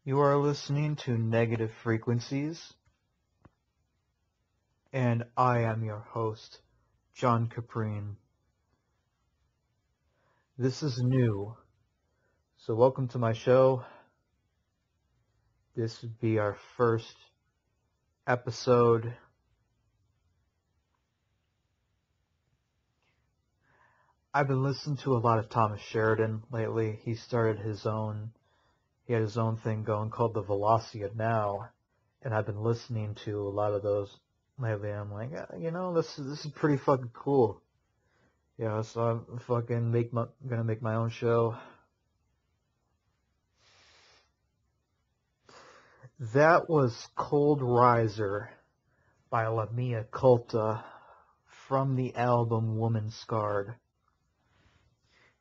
You are listening to Negative Frequencies, and I am your host, John Caprine. This is new, so welcome to my show. This would be our first episode. I've been listening to a lot of Thomas Sheridan lately. He had his own thing going called the Velocity Now, and I've been listening to a lot of those lately. I'm like, this is pretty fucking cool. Yeah, so I'm gonna make my own show. That was Cold Riser by Lamia Culta from the album Woman Scarred.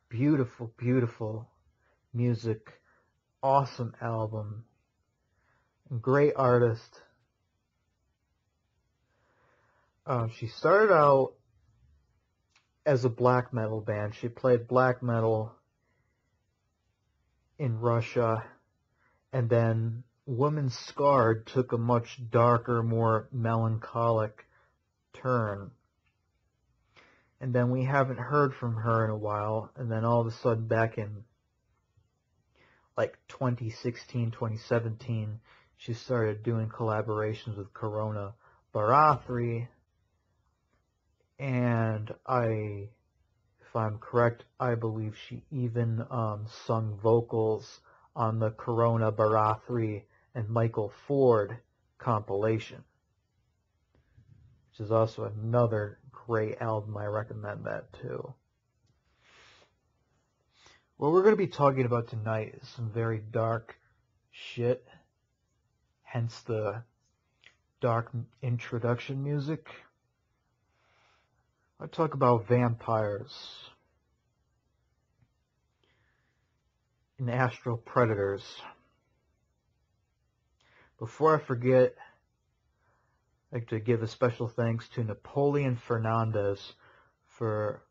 Beautiful, beautiful music. Awesome album. Great artist. She started out as a black metal band. She played black metal in Russia, and then Woman Scarred took a much darker, more melancholic turn. And then we haven't heard from her in a while, and then all of a sudden back in like 2016, 2017, she started doing collaborations with Corona Barathri, and if I'm correct, I believe she even sung vocals on the Corona Barathri and Michael Ford compilation, which is also another great album. I recommend that too. What we're going to be talking about tonight is some very dark shit, hence the dark introduction music. I talk about vampires and astral predators. Before I forget, I'd like to give a special thanks to Napoleon Fernandez for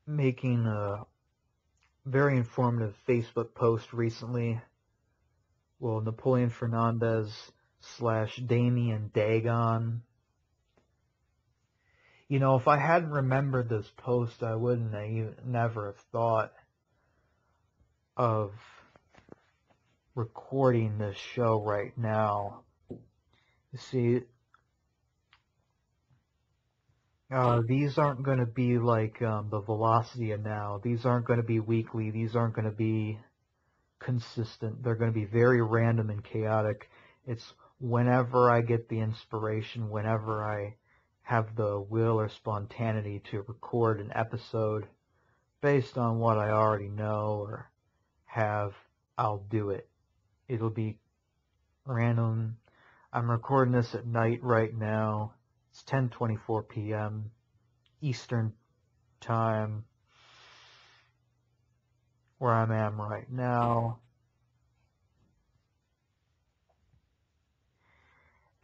making a very informative Facebook post recently. Well, Napoleon Fernandez / Damien Dagon. If I hadn't remembered this post, I wouldn't never have thought of recording this show right now. You see, these aren't going to be like the Velocity of Now. These aren't going to be weekly. These aren't going to be consistent. They're going to be very random and chaotic. It's whenever I get the inspiration, whenever I have the will or spontaneity to record an episode based on what I already know or have, I'll do it. It'll be random. I'm recording this at night right now. It's 10:24 p.m. Eastern Time, where I am right now.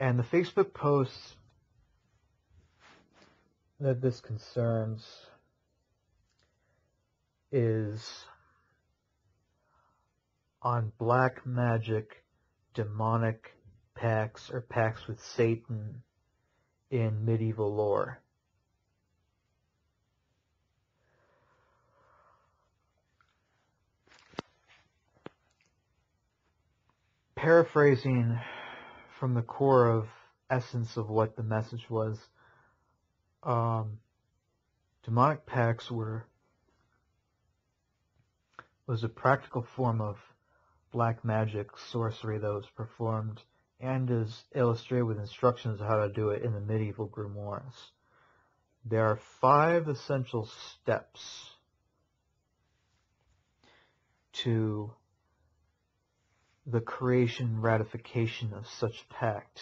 And the Facebook post that this concerns is on black magic, demonic pacts or pacts with Satan in medieval lore. Paraphrasing from the core of essence of what the message was, demonic pacts was a practical form of black magic sorcery that was performed and is illustrated with instructions on how to do it in the medieval grimoires. There are 5 essential steps to the creation and ratification of such pact.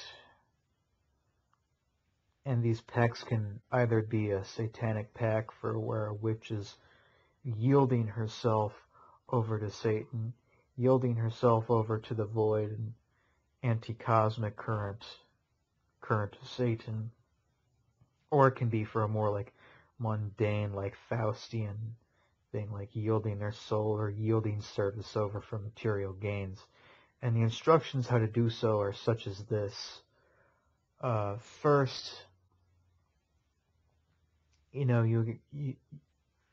And these pacts can either be a satanic pact for where a witch is yielding herself over to Satan, yielding herself over to the void and anti-cosmic current of Satan, or it can be for a more like mundane, like Faustian thing, like yielding their soul or yielding service over for material gains. And the instructions how to do so are such as this. First, the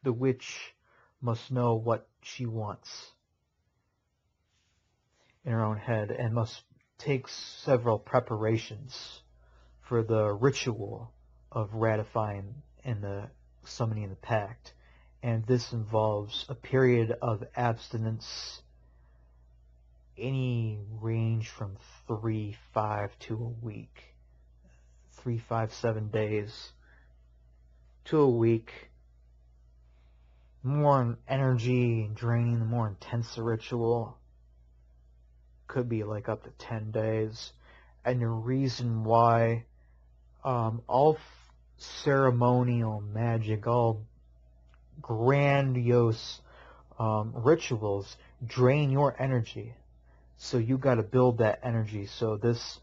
witch must know what she wants in her own head and must take several preparations for the ritual of ratifying and the summoning the pact. And this involves a period of abstinence, any range from 3-5 to a week. 3-5-7 days to a week. The more energy draining, the more intense the ritual. Could be like up to 10 days. And the reason why all ceremonial magic, all grandiose rituals drain your energy. So you got to build that energy. So this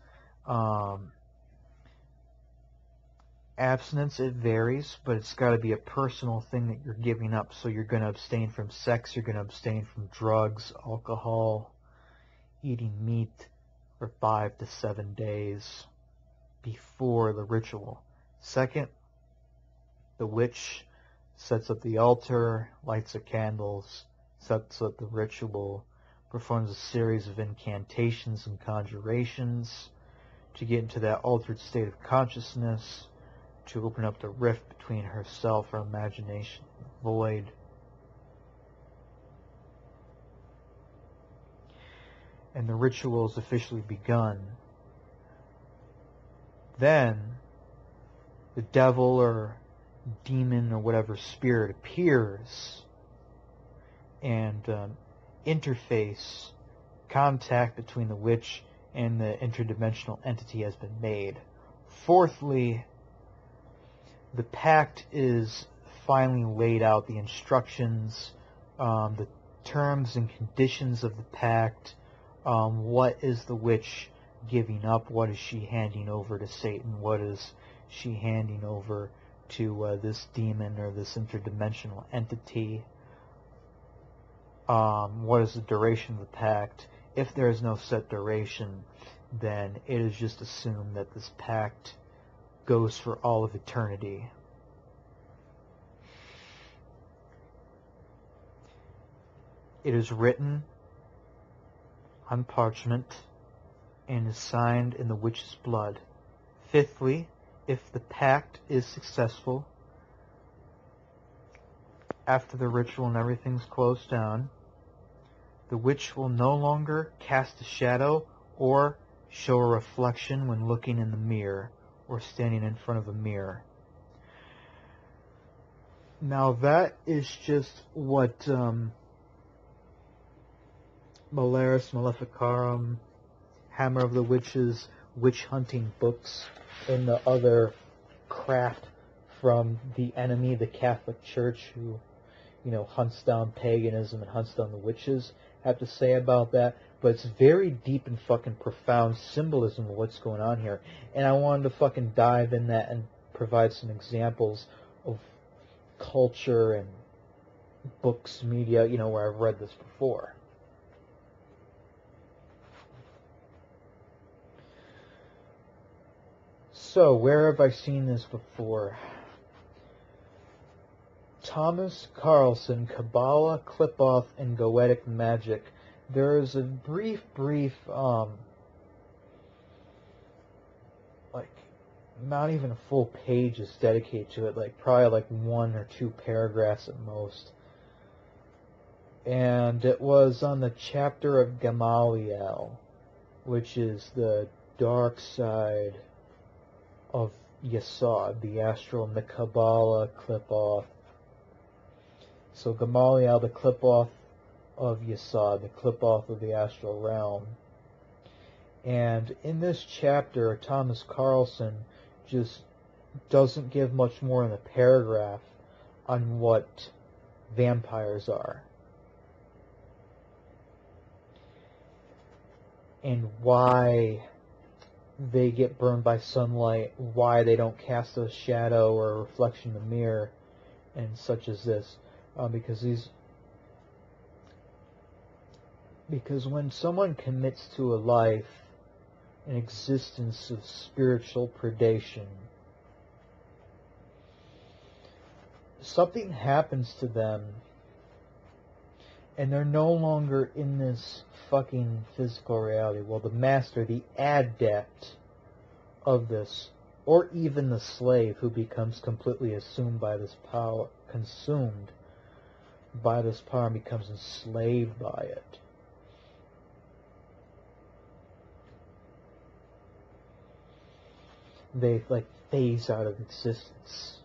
abstinence, it varies, but it's got to be a personal thing that you're giving up. So you're going to abstain from sex, you're going to abstain from drugs, alcohol, eating meat for 5 to 7 days before the ritual. Second, the witch sets up the altar, lights the candles, sets up the ritual, performs a series of incantations and conjurations to get into that altered state of consciousness, to open up the rift between herself, her imagination, and the void. And the ritual is officially begun. Then, the devil or demon or whatever spirit appears and interface, contact between the witch and the interdimensional entity has been made. Fourthly, the pact is finally laid out, the instructions, the terms and conditions of the pact, what is the witch giving up, what is she handing over to Satan, what is she handing over to this demon or this interdimensional entity, what is the duration of the pact. If there is no set duration, then it is just assumed that this pact goes for all of eternity. It is written on parchment and is signed in the witch's blood. Fifthly, if the pact is successful, after the ritual and everything's closed down, the witch will no longer cast a shadow or show a reflection when looking in the mirror or standing in front of a mirror. Now that is just what Malaris Maleficarum, Hammer of the Witches, witch hunting books, and the other craft from the enemy, the Catholic Church, who, hunts down paganism and hunts down the witches, have to say about that. But it's very deep and fucking profound symbolism of what's going on here. And I wanted to fucking dive in that and provide some examples of culture and books, media, where I've read this before. So, where have I seen this before? Thomas Carlson, Kabbalah, Clipoff, and Goetic Magic. There is a brief, not even a full page is dedicated to it, probably 1 or 2 paragraphs at most. And it was on the chapter of Gamaliel, which is the dark side of Yesod, the astral, and the Kabbalah, Clipoff. So Gamaliel, the Clipoff of Yesod, the Clipoff of the astral realm. And in this chapter, Thomas Carlson just doesn't give much more in a paragraph on what vampires are. And why they get burned by sunlight, why they don't cast a shadow or a reflection in the mirror, and such as this. because when someone commits to a life, an existence of spiritual predation, something happens to them, and they're no longer in this fucking physical reality. Well, the master, the adept of this, or even the slave who becomes completely consumed by this power and becomes enslaved by it. They phase out of existence.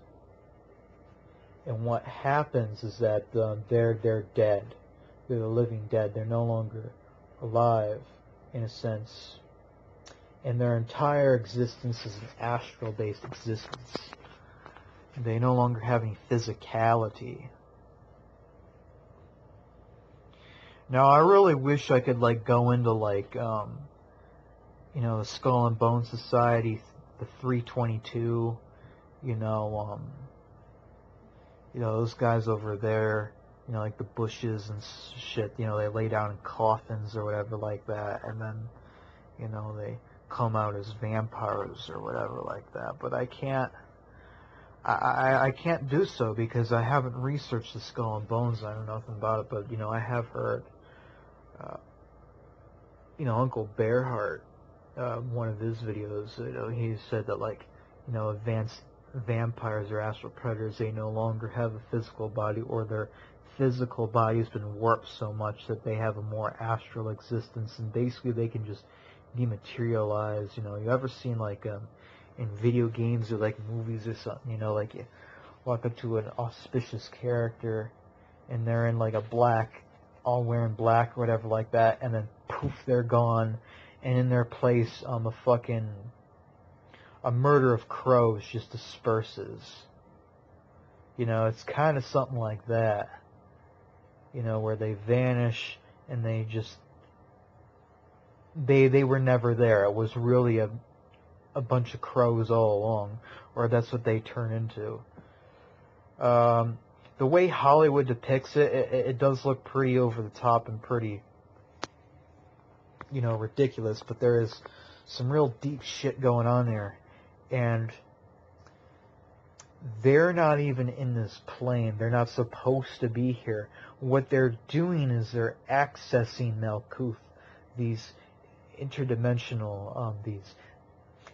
And what happens is that they're dead. They're the living dead. They're no longer alive, in a sense. And their entire existence is an astral-based existence. They no longer have any physicality. Now, I really wish I could go into the Skull and Bone Society, the 322, those guys over there, like the Bushes and shit, they lay down in coffins or whatever like that, and then, they come out as vampires or whatever like that. But I can't do so because I haven't researched the Skull and Bones. I know nothing about it, but, I have heard, Uncle Bearheart, one of his videos, he said that, advanced vampires or astral predators, they no longer have a physical body, or their physical body has been warped so much that they have a more astral existence, and basically they can just dematerialize. You ever seen in video games or movies or something, you walk up to an auspicious character and they're in a black, all wearing black or whatever like that, and then poof, they're gone, and in their place a murder of crows just disperses. It's kind of something like that. Where they vanish and they just they were never there. It was really a bunch of crows all along, or that's what they turn into. The way Hollywood depicts it does look pretty over the top and pretty, ridiculous, but there is some real deep shit going on there. And they're not even in this plane. They're not supposed to be here. What they're doing is they're accessing Malkuth, these interdimensional,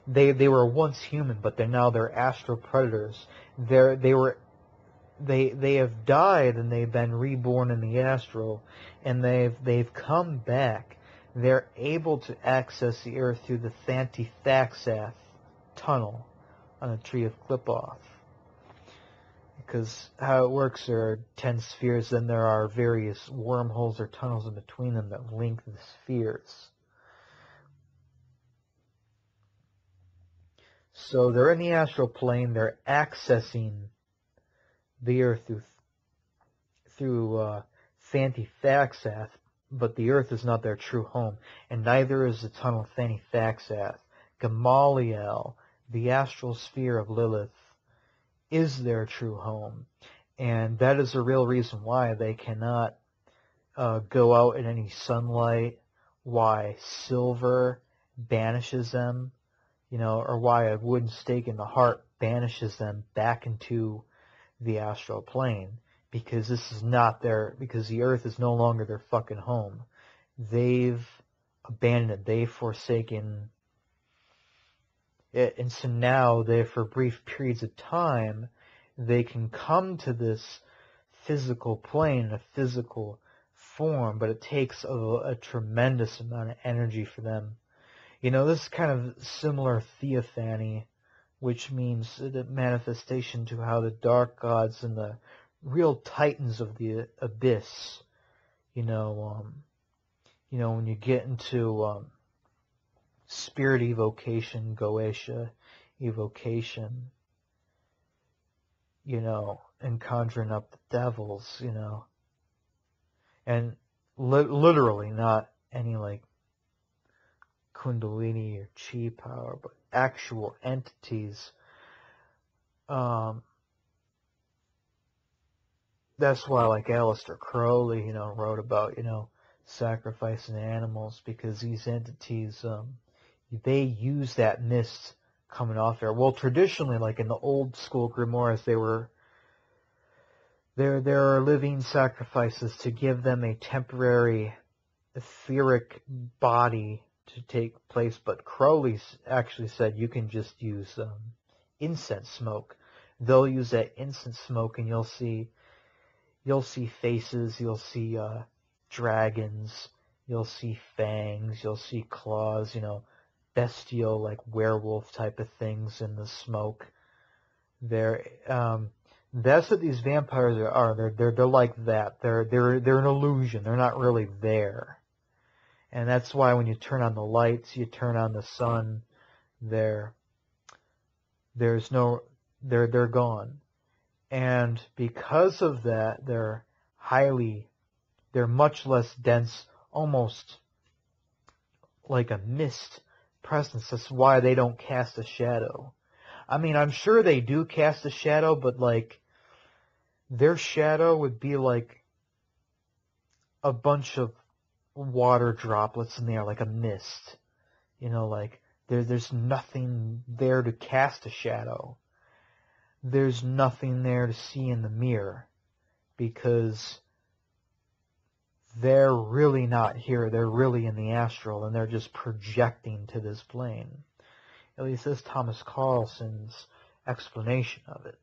they were once human, but they're astral predators. They have died and they've been reborn in the astral, and they've come back. They're able to access the earth through the Thanti-Thaxath tunnel on the Tree of Qliphoth. Because how it works, there are 10 spheres, and there are various wormholes or tunnels in between them that link the spheres. So they're in the astral plane, they're accessing the earth through Thanti-Thaxath, but the earth is not their true home, and neither is the tunnel Thanti-Thaxath. Gamaliel, the astral sphere of Lilith, is their true home, and that is the real reason why they cannot go out in any sunlight, why silver banishes them, or why a wooden stake in the heart banishes them back into the astral plane, because because the earth is no longer their fucking home. They've abandoned it, they've forsaken it, and so now for brief periods of time, they can come to this physical plane, a physical form, but it takes a tremendous amount of energy for them. This is kind of similar theophany, which means the manifestation to how the dark gods and the real titans of the abyss, when you get into spirit evocation, Goetia evocation, and conjuring up the devils, and literally not any Kundalini or Chi power, but actual entities that's why, like, Aleister Crowley, wrote about, sacrificing animals, because these entities, they use that mist coming off there. Well, traditionally, like in the old school grimoires, there are living sacrifices to give them a temporary etheric body to take place, but Crowley actually said you can just use incense smoke. They'll use that incense smoke, and you'll see faces, you'll see dragons, you'll see fangs, you'll see claws, bestial, like werewolf type of things in the smoke. That's what these vampires are. They're like that. They're an illusion. They're not really there. And that's why when you turn on the lights, you turn on the sun, they're gone. And because of that, they're much less dense, almost like a mist presence. That's why they don't cast a shadow. I mean, I'm sure they do cast a shadow, but like, their shadow would be like a bunch of water droplets in the air, like a mist. Like, there's nothing there to cast a shadow. There's nothing there to see in the mirror, because they're really not here. They're really in the astral, and they're just projecting to this plane. At least this is Thomas Carlson's explanation of it.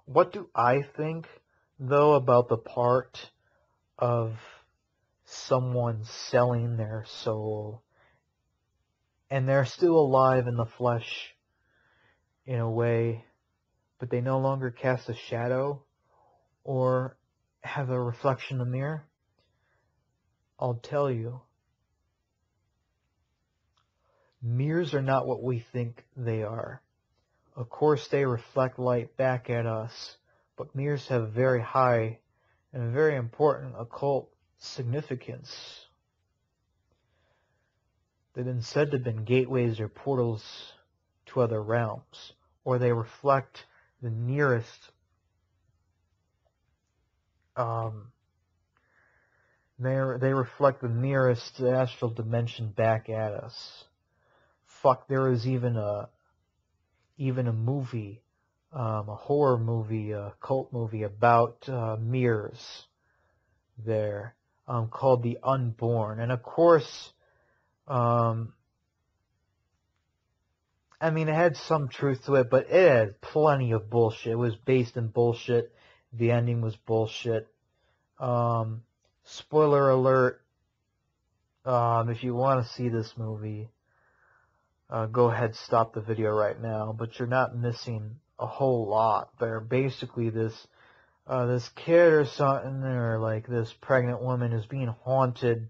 What do I think, though, about the part of someone selling their soul, and they're still alive in the flesh in a way, but they no longer cast a shadow or have a reflection in the mirror? I'll tell you, mirrors are not what we think they are. Of course, they reflect light back at us, but mirrors have very high and very important occult significance. They've been said to have been gateways or portals to other realms, or they reflect the nearest they reflect the nearest astral dimension back at us. Fuck, there is even a movie, a horror movie, a cult movie about mirrors there, called The Unborn. And of course, I mean, it had some truth to it, but it had plenty of bullshit. It was based in bullshit. The ending was bullshit. Spoiler alert, if you want to see this movie, go ahead, stop the video right now, but you're not missing a whole lot there. Basically, this kid or something, or like this pregnant woman, is being haunted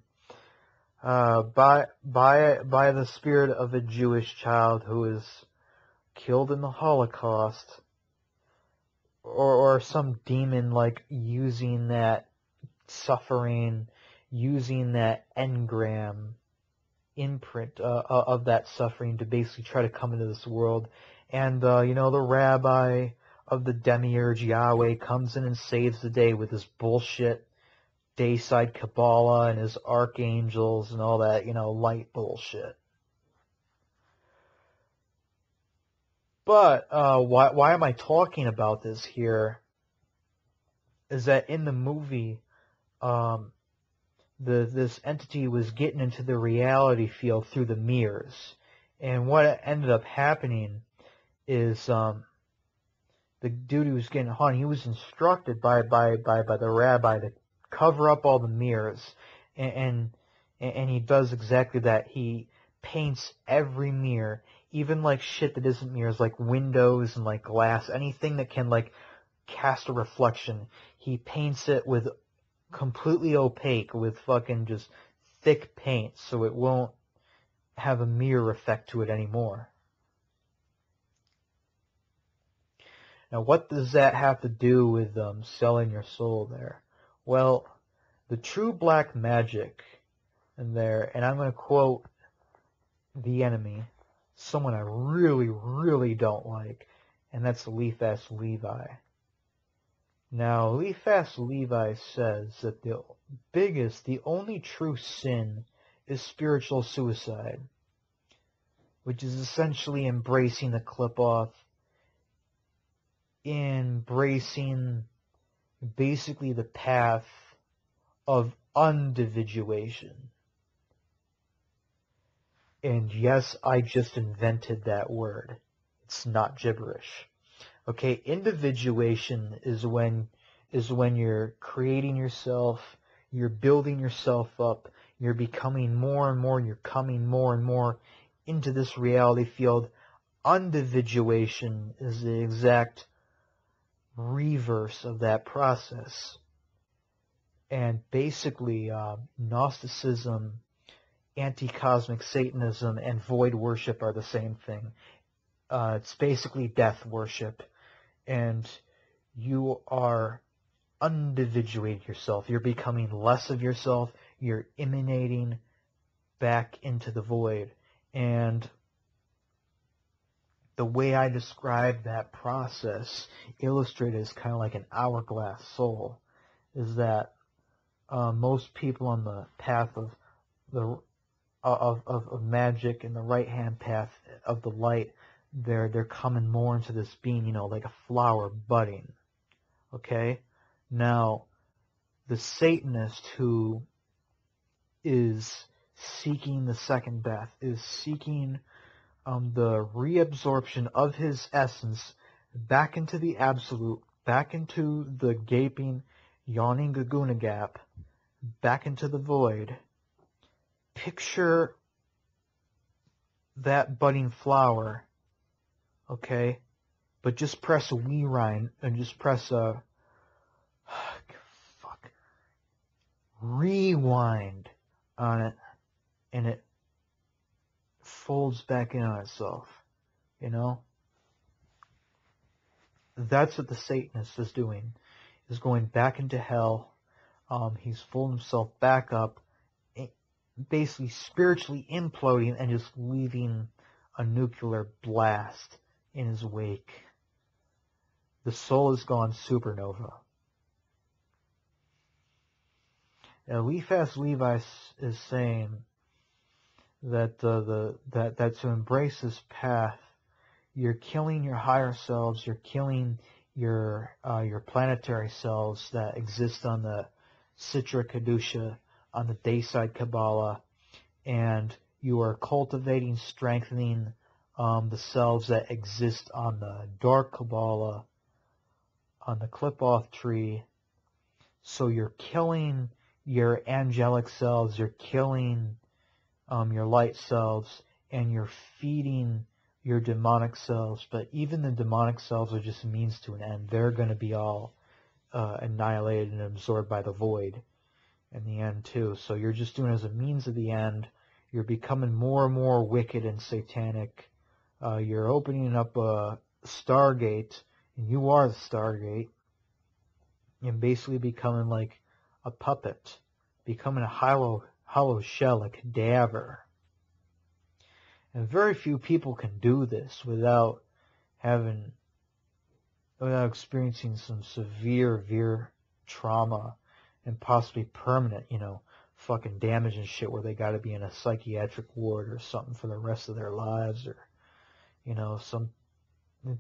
by the spirit of a Jewish child who is killed in the Holocaust, or some demon like using that suffering, using that engram imprint of that suffering to basically try to come into this world. And the rabbi of the demiurge Yahweh comes in and saves the day with this bullshit Dayside Kabbalah and his archangels and all that, light bullshit. But why am I talking about this here? Is that in the movie, this entity was getting into the reality field through the mirrors, and what ended up happening is the dude who was getting haunted, he was instructed by the rabbi to cover up all the mirrors, and he does exactly that. He paints every mirror, even like shit that isn't mirrors, like windows and like glass, anything that can like cast a reflection. He paints it with completely opaque, with fucking just thick paint, so it won't have a mirror effect to it anymore. Now, what does that have to do with selling your soul there? Well, the true black magic in there, and I'm going to quote The Enemy, someone I really, really don't like, and that's Leaf S. Levi. Now, Eliphas Levi says that the only true sin is spiritual suicide, which is essentially embracing the clip-off, embracing basically the path of individuation. And yes, I just invented that word. It's not gibberish. Okay, individuation is when you're creating yourself, you're building yourself up, you're becoming more and more, you're coming more and more into this reality field. Individuation is the exact reverse of that process. And basically, Gnosticism, anti-cosmic Satanism, and void worship are the same thing. It's basically death worship. And you are individuating yourself. You're becoming less of yourself. You're emanating back into the void. And the way I describe that process, illustrated as kind of like an hourglass soul, is that most people on the path of magic and the right-hand path of the light, they're coming more into this being, like a flower budding. Okay? Now, the Satanist who is seeking the second death is seeking the reabsorption of his essence back into the absolute, back into the gaping, yawning Gaguna gap, back into the void. Picture that budding flower, okay? But just press a rewind and just press a rewind on it, and it folds back in on itself, That's what the Satanist is doing, is going back into hell. He's folding himself back up, basically spiritually imploding and just leaving a nuclear blast in his wake. The soul has gone supernova. Now, Eliphas Levi is saying that that to embrace this path, you're killing your higher selves, you're killing your planetary selves that exist on the Citra Kedusha, on the Dayside Kabbalah, and you are cultivating, strengthening the selves that exist on the Dark Kabbalah, on the Clip-Off tree. So you're killing your angelic selves, you're killing your light selves, and you're feeding your demonic selves. But even the demonic selves are just means to an end. They're going to be all annihilated and absorbed by the void in the end too. So you're just doing it as a means of the end. You're becoming more and more wicked and satanic. You're opening up a Stargate, and you are the Stargate, and basically becoming like a puppet, becoming a hollow shell, a cadaver. And very few people can do this without experiencing some severe trauma and possibly permanent, fucking damage and shit, where they got to be in a psychiatric ward or something for the rest of their lives, or, some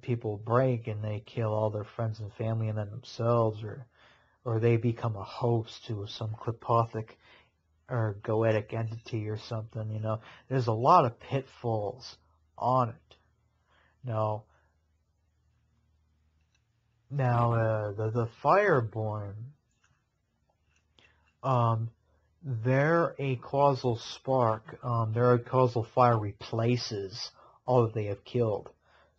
people break and they kill all their friends and family and then themselves, or they become a host to some clipothic or goetic entity or something, There's a lot of pitfalls on it. Now, the Fireborn, they're a causal spark. Their causal fire replaces all that they have killed.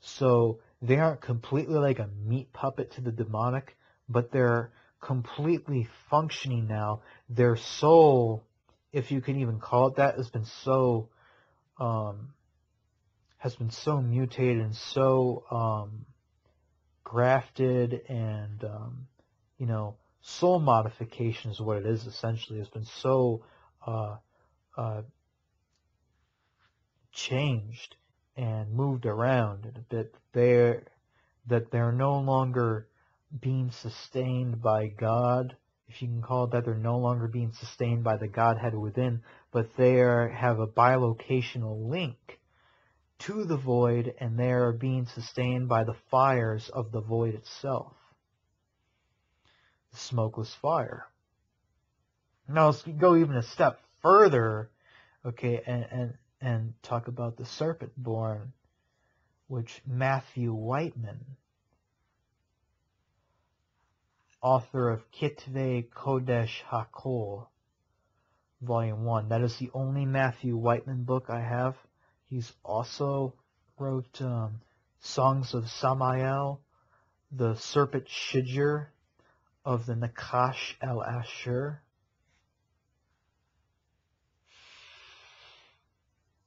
So they aren't completely like a meat puppet to the demonic, but they're completely functioning now. Their soul, if you can even call it that, has been so mutated and so grafted, and soul modification is what it is essentially. It's been so changed and moved around that they're no longer being sustained by God, if you can call it that. They're no longer being sustained by the Godhead within, but they have a bilocational link to the void, and they are being sustained by the fires of the void itself. The smokeless fire. Now let's go even a step further, okay, and talk about the serpent-born, which Matthew Whiteman, author of Kitve Kodesh HaKol, Volume 1. That is the only Matthew Whiteman book I have. He's also wrote Songs of Samael, The Serpent Shidger of the Nakash el-Ashur.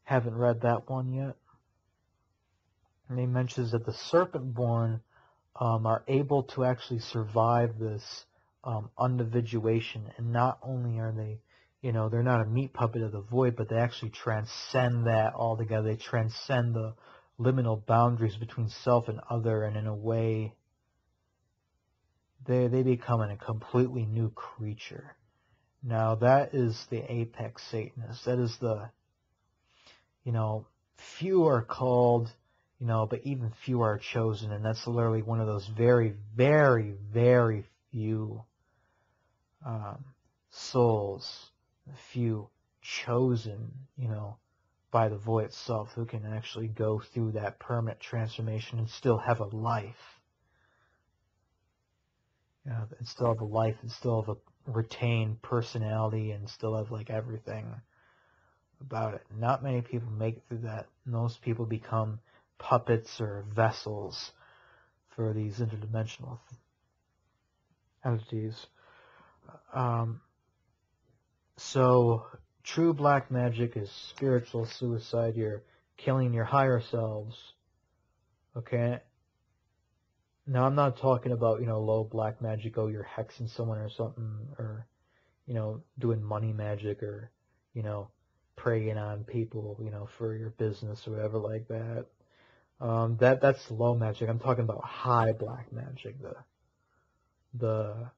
Haven't read that one yet. And he mentions that the serpent-born are able to actually survive this individuation, and not only are they, they're not a meat puppet of the void, but they actually transcend that altogether. They transcend the liminal boundaries between self and other, and in a way, they become a completely new creature. Now, that is the apex Satanist. That is the, few are called, but even few are chosen, and that's literally one of those very, very, very few souls, few chosen, by the void itself, who can actually go through that permanent transformation and still have a life. And still have a life, and still have a retained personality, and still have everything about it. Not many people make it through that. Most people become puppets or vessels for these interdimensional entities. So true black magic is spiritual suicide. You're killing your higher selves. Okay? Now, I'm not talking about, low black magic, oh, you're hexing someone or something, or, doing money magic, or, preying on people, for your business or whatever like that. That's low magic. I'm talking about high black magic, the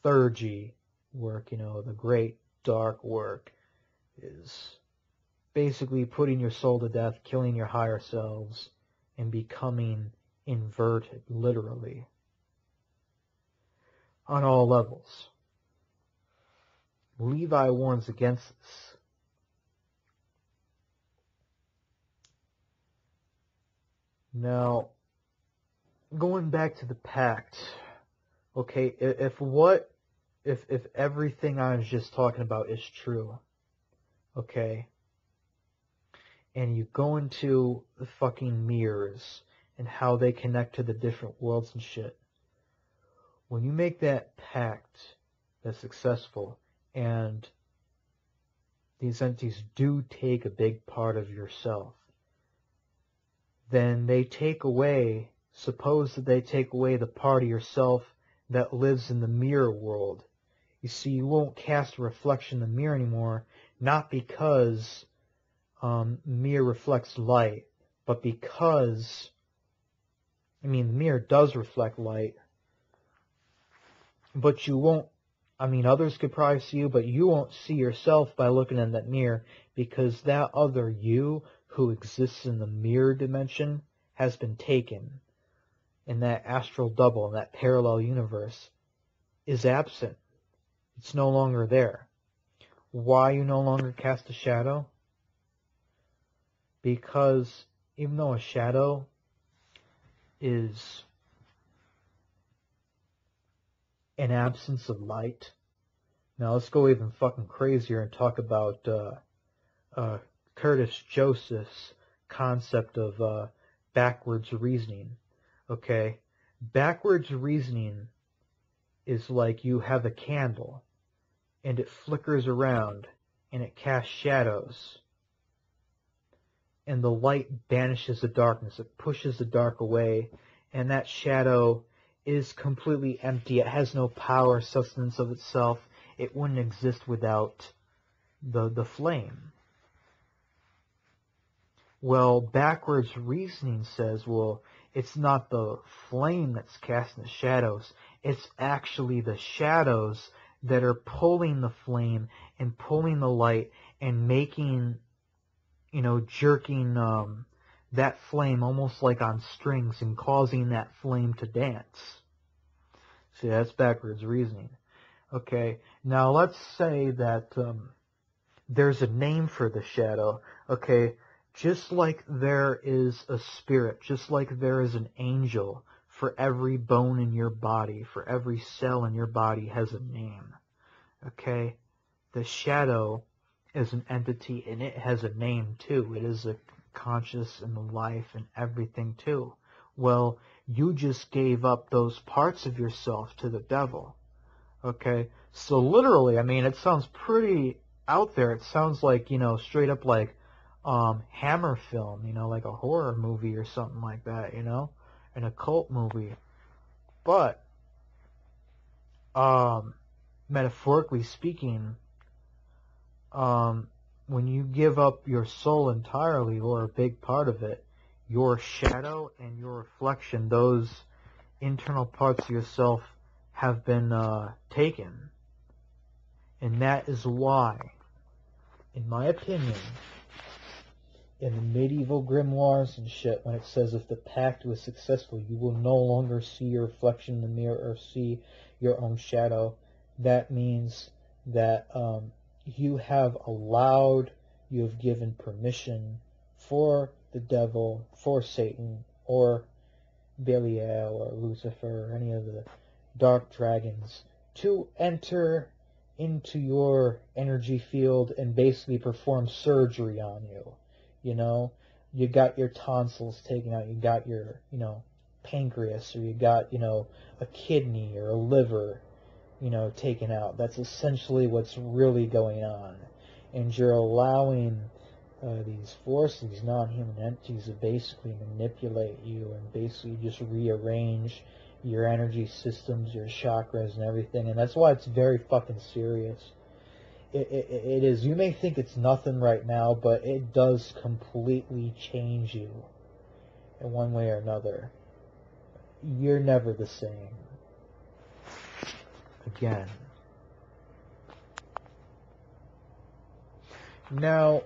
theurgy work, the great dark work, is basically putting your soul to death, killing your higher selves, and becoming inverted, literally, on all levels. Levi warns against this. Now, going back to the pact, okay, if everything I was just talking about is true, okay, and you go into the fucking mirrors and how they connect to the different worlds and shit, when you make that pact that's successful, and these entities do take a big part of yourself, then they take away, suppose that they take away the part of yourself that lives in the mirror world. You see, you won't cast a reflection in the mirror anymore, not because mirror reflects light, but because, the mirror does reflect light, but you won't, others could probably see you, but you won't see yourself by looking in that mirror, because that other you who exists in the mirror dimension has been taken, and that astral double, in that parallel universe, is absent. It's no longer there. Why you no longer cast a shadow? Because even though a shadow is an absence of light. Now let's go even fucking crazier and talk about Curtis Joseph's concept of backwards reasoning. Okay? Backwards reasoning is like you have a candle and it flickers around and it casts shadows. And the light banishes the darkness. It pushes the dark away, and that shadow is completely empty. It has no power, substance of itself. It wouldn't exist without the flame. Well, backwards reasoning says, well, It's not the flame that's casting the shadows. It's actually the shadows that are pulling the flame and pulling the light and making, jerking that flame almost like on strings and causing that flame to dance. See, that's backwards reasoning. Okay, now let's say that there's a name for the shadow. Okay, just like there is a spirit, just like there is an angel, for every bone in your body, for every cell in your body has a name. Okay, the shadow is an entity and it has a name too. It is a conscious and life and everything too. Well, you just gave up those parts of yourself to the devil. Okay, so literally, I mean, it sounds pretty out there. It sounds like, straight up like Hammer film, like a horror movie or something like that, an occult movie. But metaphorically speaking, when you give up your soul entirely, or a big part of it, your shadow and your reflection, those internal parts of yourself have been taken. And that is why, in my opinion, in the medieval grimoires and shit, when it says if the pact was successful, you will no longer see your reflection in the mirror or see your own shadow, that means that you have given permission for the devil, for Satan, or Belial, or Lucifer, or any of the dark dragons, to enter into your energy field and basically perform surgery on you. You got your tonsils taken out, you got your, pancreas, or you got, a kidney or a liver, taken out. That's essentially what's really going on. And you're allowing these forces, these non-human entities, to basically manipulate you and basically just rearrange your energy systems, your chakras and everything. And that's why it's very fucking serious. It is. You may think it's nothing right now, but it does completely change you in one way or another. You're never the same. Again. Now,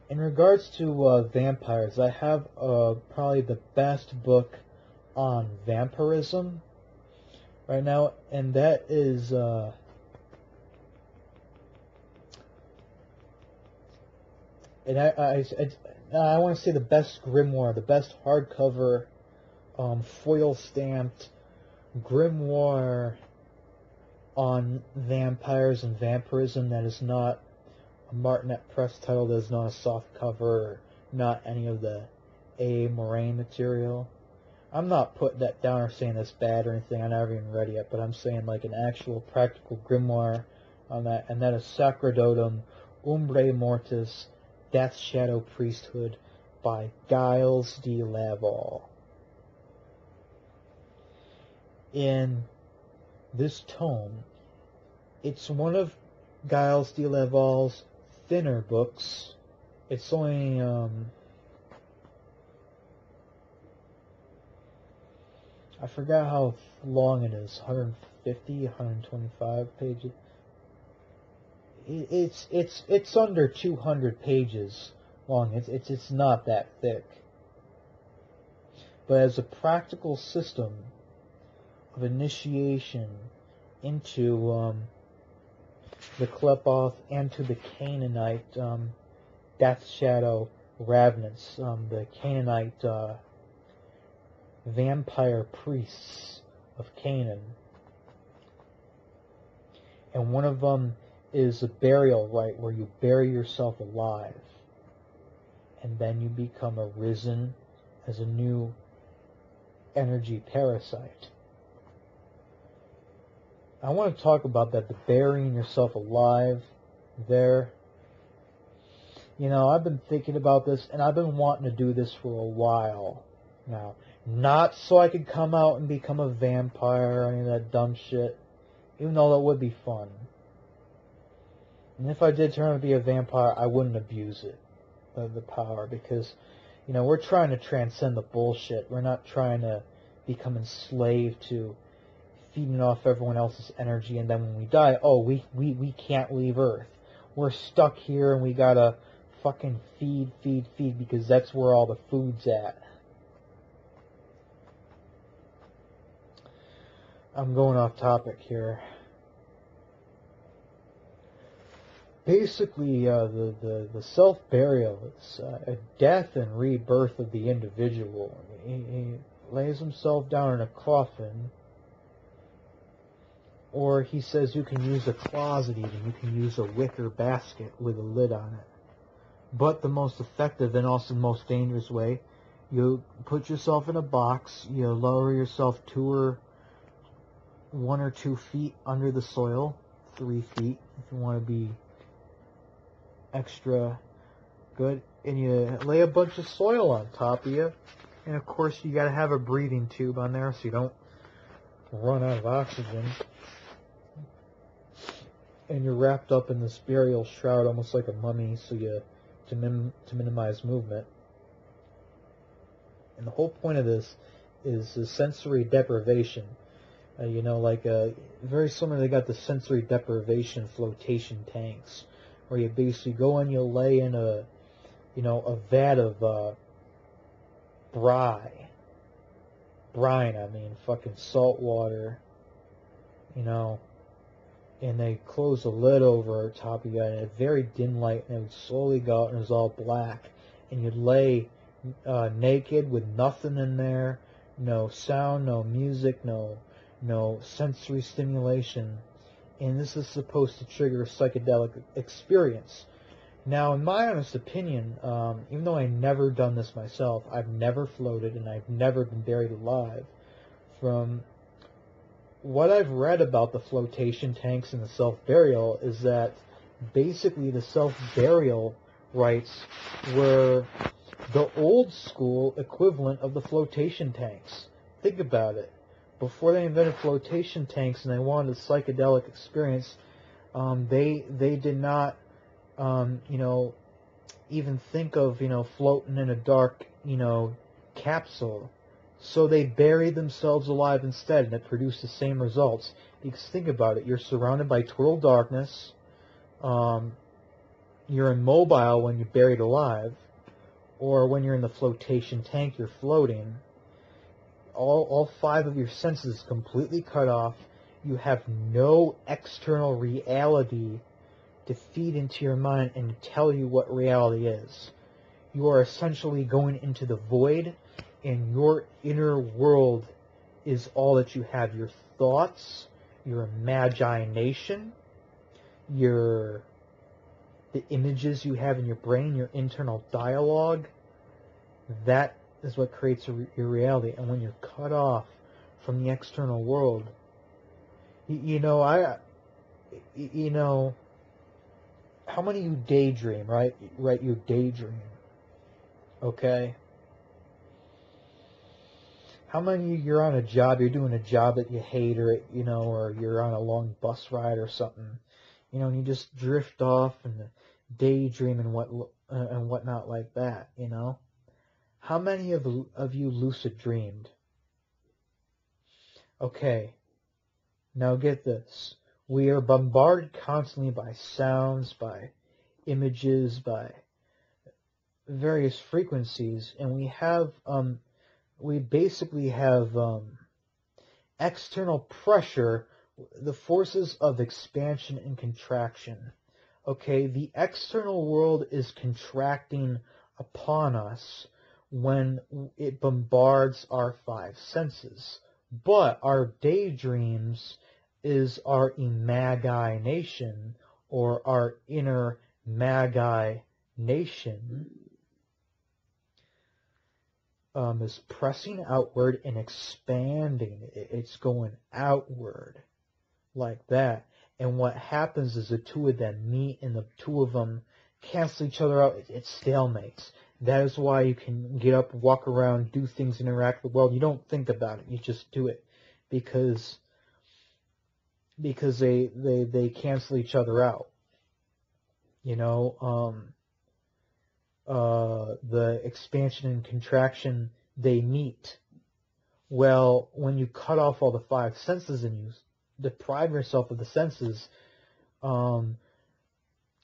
in regards to vampires, I have probably the best book on vampirism right now, and that is and I want to say the best grimoire, the best hardcover, foil stamped grimoire on vampires and vampirism that is not a Martinet Press title, that is not a soft cover, not any of the A. Moraine material. I'm not putting that down or saying that's bad or anything. I never even read it yet, but I'm saying like an actual practical grimoire on that, and that is Sacerdotum Umbrae Mortis, Death's Shadow Priesthood by Giles de Laval. In this tome, it's one of Giles de Laval's thinner books. It's only I forgot how long it is, 150, 125 pages. It's under 200 pages long. It's not that thick. But as a practical system of initiation into the Klepoth and to the Canaanite Death Shadow Ravenants, the Canaanite vampire priests of Canaan. And one of them is a burial rite where you bury yourself alive, and then you become arisen as a new energy parasite. I want to talk about that, the burying yourself alive there. I've been thinking about this, and I've been wanting to do this for a while now. Not so I could come out and become a vampire or any of that dumb shit, even though that would be fun. And if I did turn out to be a vampire, I wouldn't abuse it. the power, because, you know, we're trying to transcend the bullshit. We're not trying to become enslaved to feeding off everyone else's energy, and then when we die, oh, we can't leave Earth. We're stuck here, and we gotta fucking feed, because that's where all the food's at. I'm going off topic here. Basically, the self-burial is a death and rebirth of the individual. He lays himself down in a coffin, or he says you can use a closet even, you can use a wicker basket with a lid on it. But the most effective and also most dangerous way, you put yourself in a box, you lower yourself 1 or 2 feet under the soil, 3 feet if you want to be extra good, and you lay a bunch of soil on top of you, and of course you got to have a breathing tube on there so you don't run out of oxygen, and you're wrapped up in this burial shroud almost like a mummy, so to minimize movement. And the whole point of this is the sensory deprivation. You know, like very similar, they got the sensory deprivation flotation tanks, where you basically go and you lay in a vat of brine, fucking salt water, you know, and they close the lid over top of you at a very dim light, and it would slowly go out, and it was all black, and you'd lay naked with nothing in there, no sound, no music, no sensory stimulation, and this is supposed to trigger a psychedelic experience. Now, in my honest opinion, even though I've never done this myself, I've never floated, and I've never been buried alive, from what I've read about the flotation tanks and the self-burial is that basically the self-burial rites were the old school equivalent of the flotation tanks. Think about it. Before they invented flotation tanks and they wanted a psychedelic experience, they did not, even think of, floating in a dark, capsule. So they buried themselves alive instead, and it produced the same results. Because think about it, you're surrounded by total darkness, you're immobile when you're buried alive, or when you're in the flotation tank, you're floating. All 5 of your senses completely cut off. You have no external reality to feed into your mind and tell you what reality is. You are essentially going into the void, and your inner world is all that you have. Your thoughts, your imagination, the images you have in your brain, your internal dialogue, that is what creates your reality. And when you're cut off from the external world, how many of you daydream, right? Right, you daydream, okay? How many of you, you're on a job, you're doing a job that you hate, or you're on a long bus ride or something, and you just drift off and daydream and whatnot like that, How many of you lucid dreamed? Okay, now get this. We are bombarded constantly by sounds, by images, by various frequencies, and we basically have external pressure, the forces of expansion and contraction. Okay, the external world is contracting upon us when it bombards our 5 senses. But our daydreams is our imagination, or our inner magination, is pressing outward and expanding. It's going outward like that. And what happens is the 2 of them meet, and the 2 of them cancel each other out. It stalemates. That is why you can get up, walk around, do things, interact with the world. You don't think about it. You just do it because they cancel each other out. the expansion and contraction, they meet. Well, when you cut off all the five senses and you deprive yourself of the senses,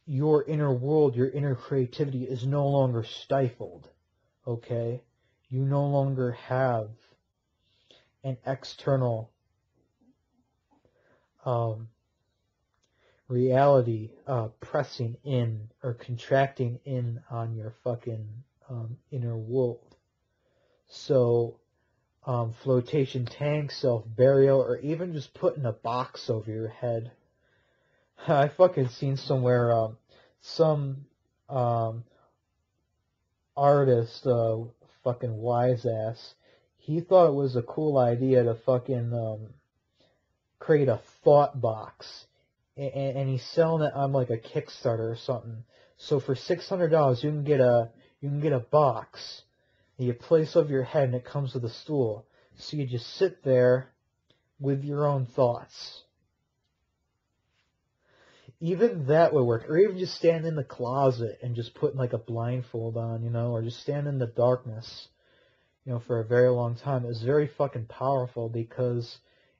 your inner world, your inner creativity is no longer stifled, okay? You no longer have an external reality pressing in or contracting in on your fucking inner world. So, flotation tank, self-burial, or even just putting a box over your head. I fucking seen somewhere some artist, fucking wise ass, he thought it was a cool idea to fucking create a thought box, and he's selling it on like a Kickstarter or something. So for $600, you can get a box that you place over your head, and it comes with a stool. So you just sit there with your own thoughts. Even that would work, or even just stand in the closet and just put like a blindfold on, you know, or just stand in the darkness, you know, for a very long time. It's very fucking powerful because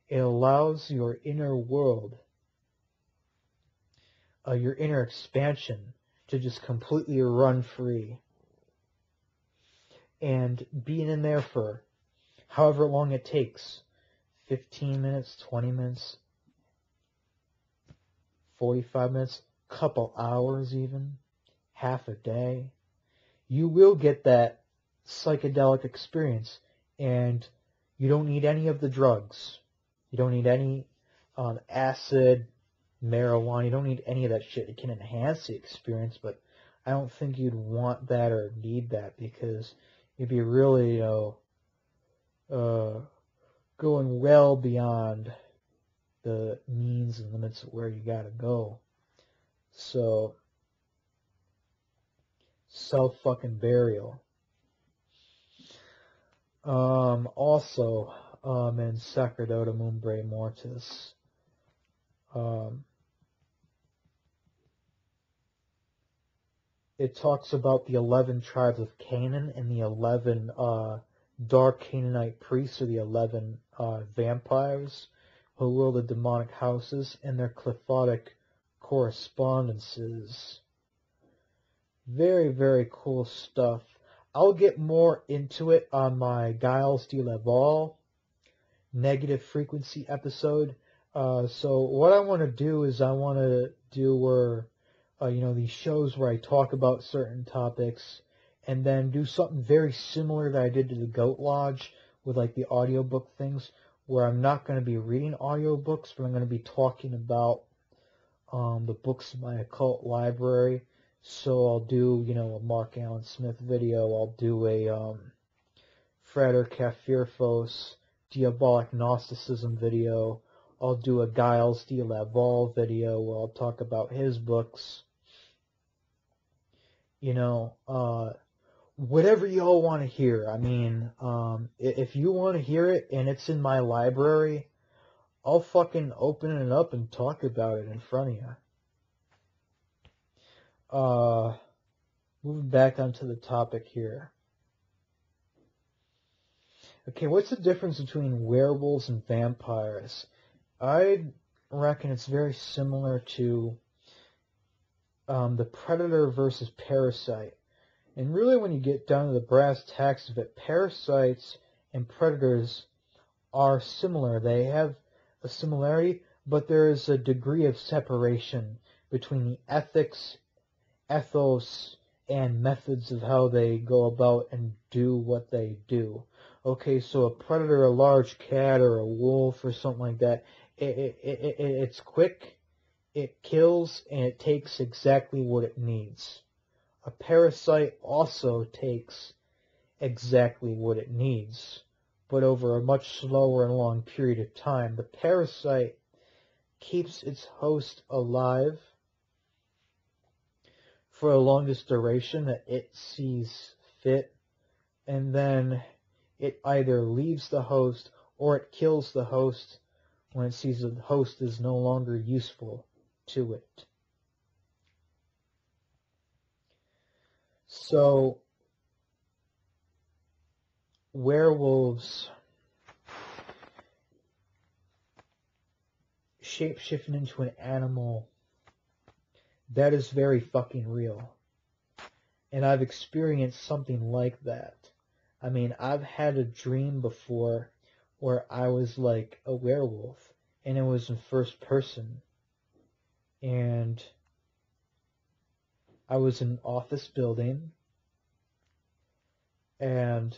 it allows your inner world, your inner expansion, to just completely run free. And being in there for however long it takes, 15 minutes, 20 minutes, 45 minutes, couple hours even, half a day, you will get that psychedelic experience, and you don't need any of the drugs. You don't need any acid, marijuana. You don't need any of that shit. It can enhance the experience, but I don't think you'd want that or need that, because you'd be really, going well beyond the means and limits of where you gotta go. So, self-fucking-burial. Also, in Sacerdote Umbrae Mortis, it talks about the 11 tribes of Canaan and the 11 dark Canaanite priests, or the 11 vampires who rule the demonic houses, and their qliphothic correspondences. Very, very cool stuff. I'll get more into it on my Giles de Laval negative frequency episode. So what I want to do is I want to do where, these shows where I talk about certain topics, and then do something very similar that I did to the Goat Lodge with like the audiobook things, where I'm not going to be reading audiobooks, but I'm going to be talking about the books in my occult library. So I'll do, a Mark Allen Smith video. I'll do a Frater Cafirfos Diabolic Gnosticism video. I'll do a Giles de Laval video where I'll talk about his books. Whatever y'all want to hear. I mean, if you want to hear it and it's in my library, I'll fucking open it up and talk about it in front of you. Moving back onto the topic here. Okay, what's the difference between werewolves and vampires? I reckon it's very similar to the Predator versus Parasite. And really, when you get down to the brass tacks of it, parasites and predators are similar. They have a similarity, but there is a degree of separation between the ethics, ethos, and methods of how they go about and do what they do. Okay, so a predator, a large cat or a wolf or something like that, it's quick, it kills, and it takes exactly what it needs. A parasite also takes exactly what it needs, but over a much slower and long period of time. The parasite keeps its host alive for the longest duration that it sees fit, and then it either leaves the host or it kills the host when it sees the host is no longer useful to it. So, werewolves shapeshifting into an animal, that is very fucking real. And I've experienced something like that. I mean, I've had a dream before where I was like a werewolf, and it was in first person. And I was in an office building, and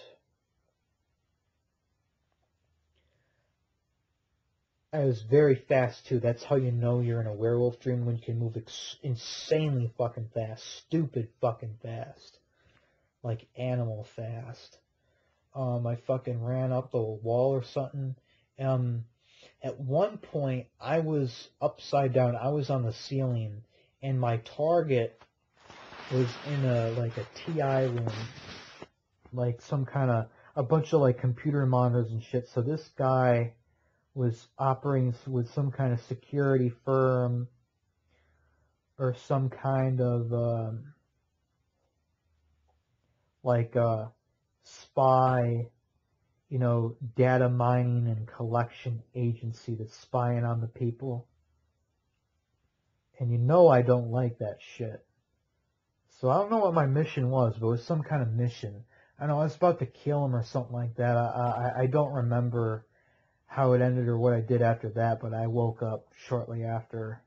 I was very fast too. That's how you know you're in a werewolf dream, when you can move insanely fucking fast, stupid fucking fast, like animal fast. I fucking ran up the wall or something. At one point, I was upside down. I was on the ceiling, and my target was in a TI room, like a bunch of like computer monitors and shit. So this guy was operating with some kind of security firm or some kind of spy, data mining and collection agency that's spying on the people. And I don't like that shit. So I don't know what my mission was, but it was some kind of mission. I know I was about to kill him or something like that. I don't remember how it ended or what I did after that, but I woke up shortly after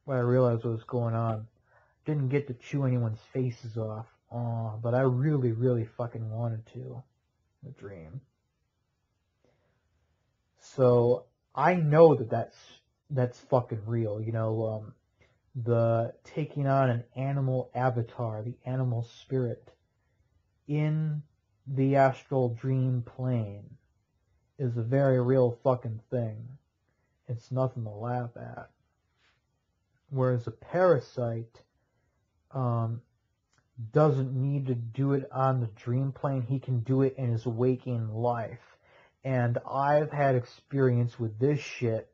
when I realized what was going on. Didn't get to chew anyone's faces off, but I really, really fucking wanted to. The dream. So I know that's fucking real. The taking on an animal avatar, the animal spirit in the astral dream plane is a very real fucking thing. It's nothing to laugh at. Whereas a parasite doesn't need to do it on the dream plane. He can do it in his waking life. And I've had experience with this shit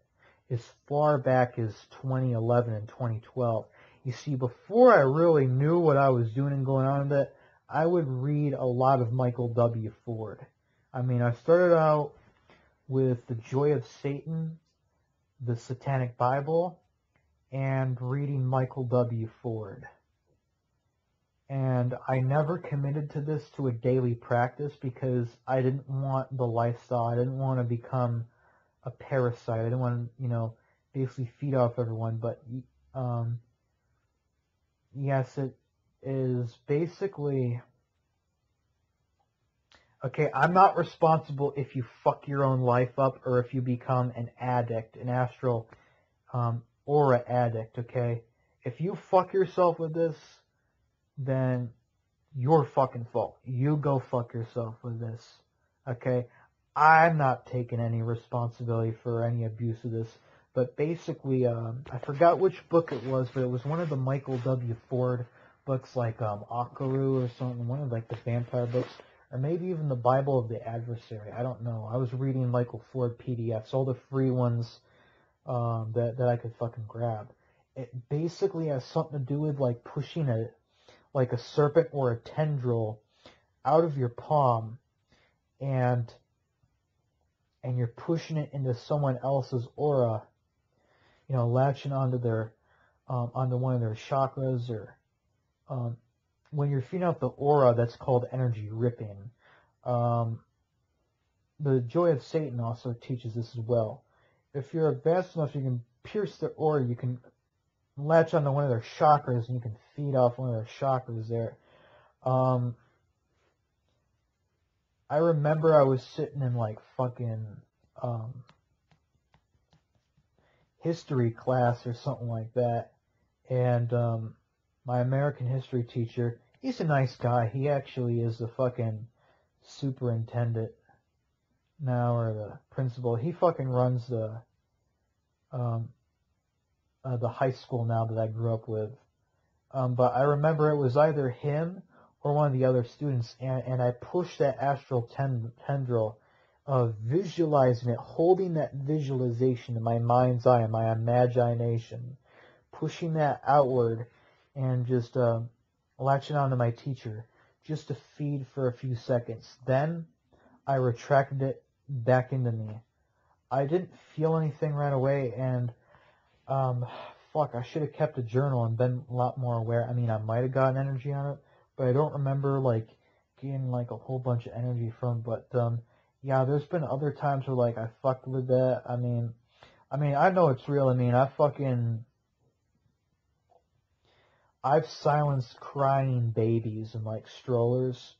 as far back as 2011 and 2012. You see, before I really knew what I was doing and going on with it, I would read a lot of Michael W. Ford. I mean, I started out with The Joy of Satan, the Satanic Bible, and reading Michael W. Ford. And I never committed to this to a daily practice because I didn't want the lifestyle. I didn't want to become a parasite. I didn't want to, basically feed off everyone. But yes, it is basically... Okay, I'm not responsible if you fuck your own life up or if you become an addict, an astral aura addict, okay? If you fuck yourself with this, then your fucking fault. You go fuck yourself with this, okay? I'm not taking any responsibility for any abuse of this, but basically, I forgot which book it was, but it was one of the Michael W. Ford books, like Akaru or something, one of like the vampire books, or maybe even the Bible of the Adversary. I don't know. I was reading Michael Ford PDFs, all the free ones that I could fucking grab. It basically has something to do with like pushing a serpent or a tendril out of your palm, and you're pushing it into someone else's aura, latching onto their onto one of their chakras, or when you're feeding out the aura, that's called energy ripping. The Joy of Satan also teaches this as well. If you're advanced enough, you can pierce their aura, you can latch onto one of their chakras, and you can feed off one of their chakras there. I remember I was sitting in like fucking history class or something like that, and my American history teacher, he's a nice guy. He actually is the fucking superintendent now, or the principal. He fucking runs the high school now that I grew up with. But I remember it was either him or one of the other students, and I pushed that astral tendril, visualizing it, holding that visualization in my mind's eye, in my imagination, pushing that outward, and just latching onto my teacher, just to feed for a few seconds. Then I retracted it back into me. I didn't feel anything right away, and fuck, I should have kept a journal and been a lot more aware. I mean, I might have gotten energy on it, but I don't remember like getting like a whole bunch of energy from. But yeah, there's been other times where like I fucked with that. I mean, I know it's real. I mean, I've silenced crying babies in like strollers.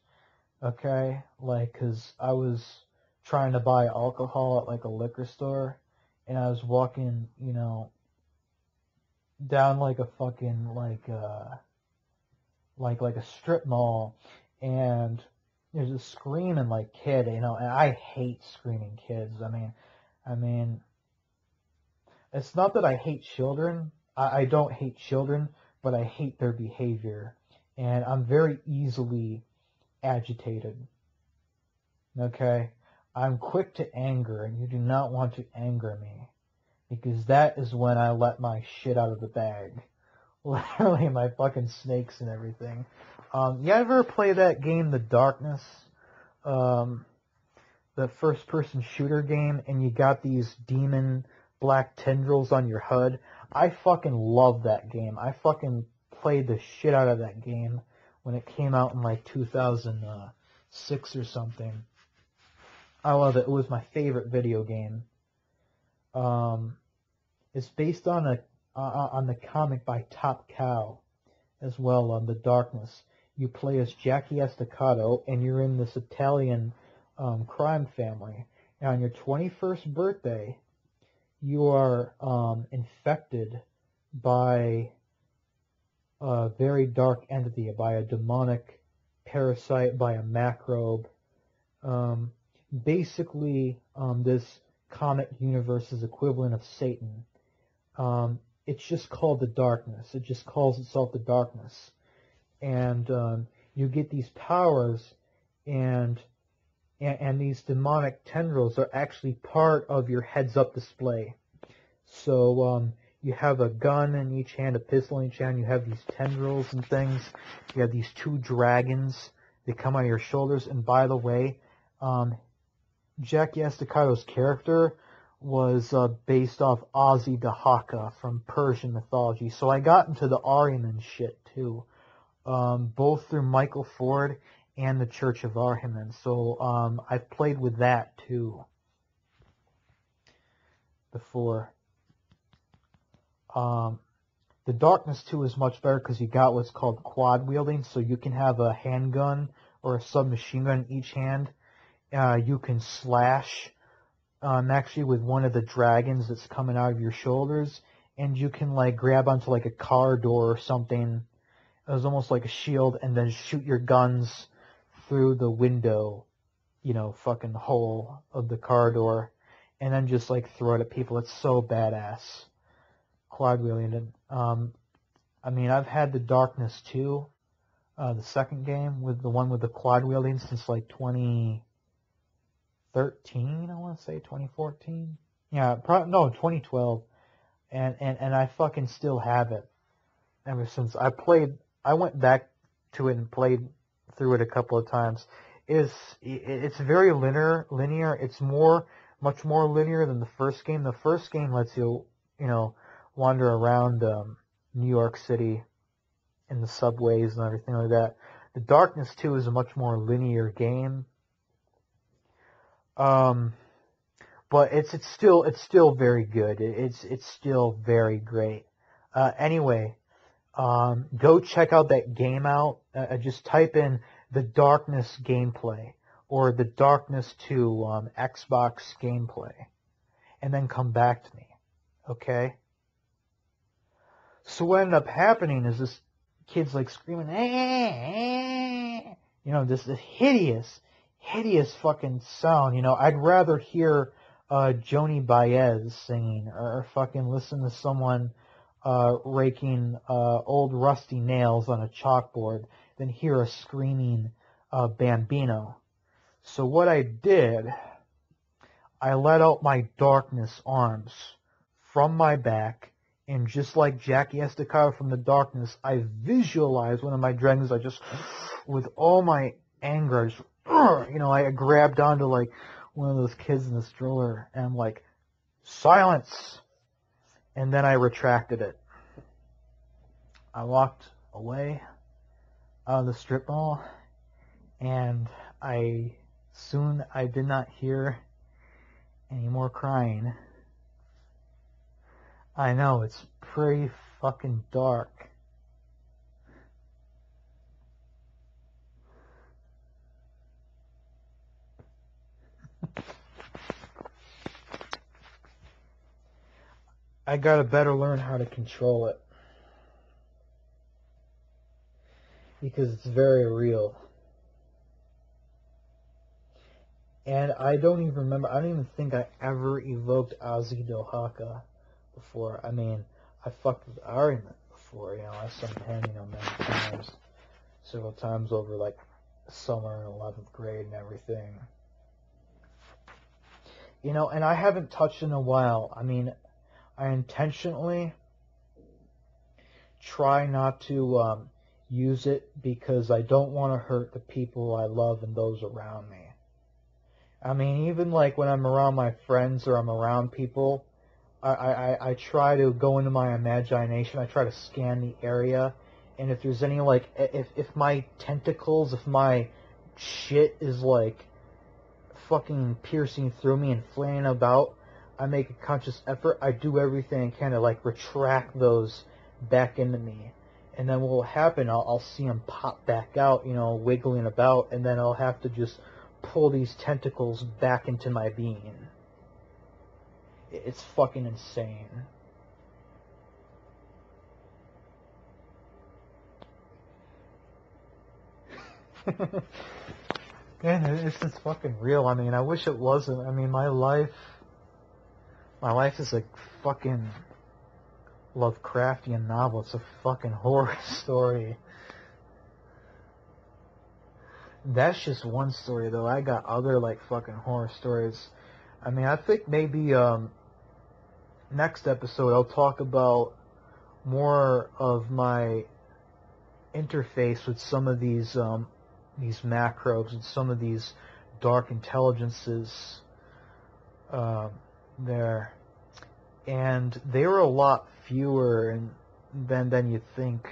Okay, like, 'cause I was trying to buy alcohol at like a liquor store, and I was walking, down like a fucking like a strip mall, and there's a screaming like kid, and I hate screaming kids. I mean, it's not that I hate children. I don't hate children, but I hate their behavior, and I'm very easily agitated. Okay, I'm quick to anger, and you do not want to anger me, because that is when I let my shit out of the bag. Literally my fucking snakes and everything. You ever play that game, The Darkness? Um, the first-person shooter game, and you got these demon black tendrils on your HUD? I fucking love that game. I fucking played the shit out of that game when it came out in like 2006 or something. I love it. It was my favorite video game. It's based on the comic by Top Cow as well, on The Darkness. You play as Jackie Estacado, and you're in this Italian crime family. And on your 21st birthday, you are infected by a very dark entity, by a demonic parasite, by a macrobe. Basically, this comic universe's equivalent of Satan. It's just called The Darkness. It just calls itself The Darkness. And you get these powers, and these demonic tendrils are actually part of your heads-up display. So you have a gun in each hand, a pistol in each hand. You have these tendrils and things. You have these two dragons. They come out of your shoulders. And by the way, Jackie Estacado's character was based off Ozzy the Haka from Persian mythology. So I got into the Ahriman shit too, both through Michael Ford and the Church of Ahriman. So I've played with that too before. The Darkness 2 is much better because you got what's called quad wielding, so you can have a handgun or a submachine gun in each hand. You can slash actually with one of the dragons that's coming out of your shoulders, and you can like grab onto like a car door or something. It was almost like a shield, and then shoot your guns through the window, fucking hole of the car door, and then just like throw it at people. It's so badass. Quad wielding. I've had The Darkness 2, the second game, with the one with the quad wielding since like 2013, I want to say 2014. Yeah, 2012, and I fucking still have it ever since. I went back to it and played through it a couple of times. It's very linear. It's much more linear than the first game. The first game lets you, wander around New York City in the subways and everything like that. The Darkness 2 is a much more linear game. But it's still very good. It's still very great. Anyway, go check out that game out. Just type in The Darkness gameplay or The Darkness 2 Xbox gameplay, and then come back to me. Okay? So what ended up happening is this kid's like screaming, this hideous fucking sound. I'd rather hear Joni Baez singing or fucking listen to someone raking old rusty nails on a chalkboard than hear a screaming Bambino. So what I did, I let out my darkness arms from my back And just like Jackie Estacado from the darkness, I visualized one of my dragons. I just, with all my anger, I just, I grabbed onto like one of those kids in the stroller and I'm like, silence! And then I retracted it. I walked away out of the strip mall, and I did not hear any more crying. I know, it's pretty fucking dark. I gotta better learn how to control it. Because it's very real. And I don't even think I ever evoked Ozzy Dohaka before. I mean, I fucked with Ariman before, I saw him, many times. Several times over, like, summer and 11th grade and everything. And I haven't touched in a while. I mean, I intentionally try not to use it because I don't want to hurt the people I love and those around me. I mean, even like when I'm around my friends or I'm around people, I try to go into my imagination. I try to scan the area, and if there's any like, if my tentacles, if my shit is like fucking piercing through me and flailing about, I make a conscious effort. I do everything I can to like retract those back into me, and then what will happen? I'll see them pop back out, wiggling about, and then I'll have to just pull these tentacles back into my being. It's fucking insane. Man, it's just fucking real. I mean, I wish it wasn't. I mean, my life is a fucking Lovecraftian novel. It's a fucking horror story. That's just one story, though. I got other, like, fucking horror stories. I mean, I think maybe, next episode I'll talk about more of my interface with some of these macros and some of these dark intelligences, there. And they were a lot fewer than you think.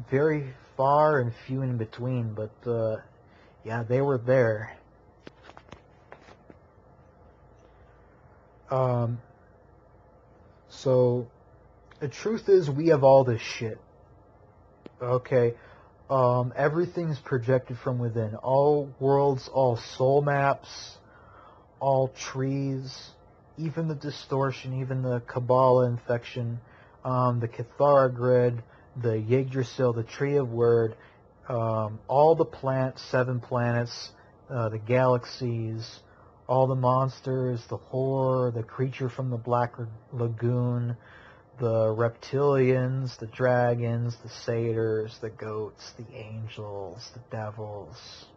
Very far and few in between, but yeah, they were there. So the truth is, we have all this shit. Okay, everything's projected from within. All worlds, all soul maps, all trees, even the distortion, even the Kabbalah infection, the Cathara grid, the Yggdrasil, the Tree of Word, all the 7 planets, the galaxies, all the monsters, the horror, the creature from the Black Lagoon, the reptilians, the dragons, the satyrs, the goats, the angels, the devils,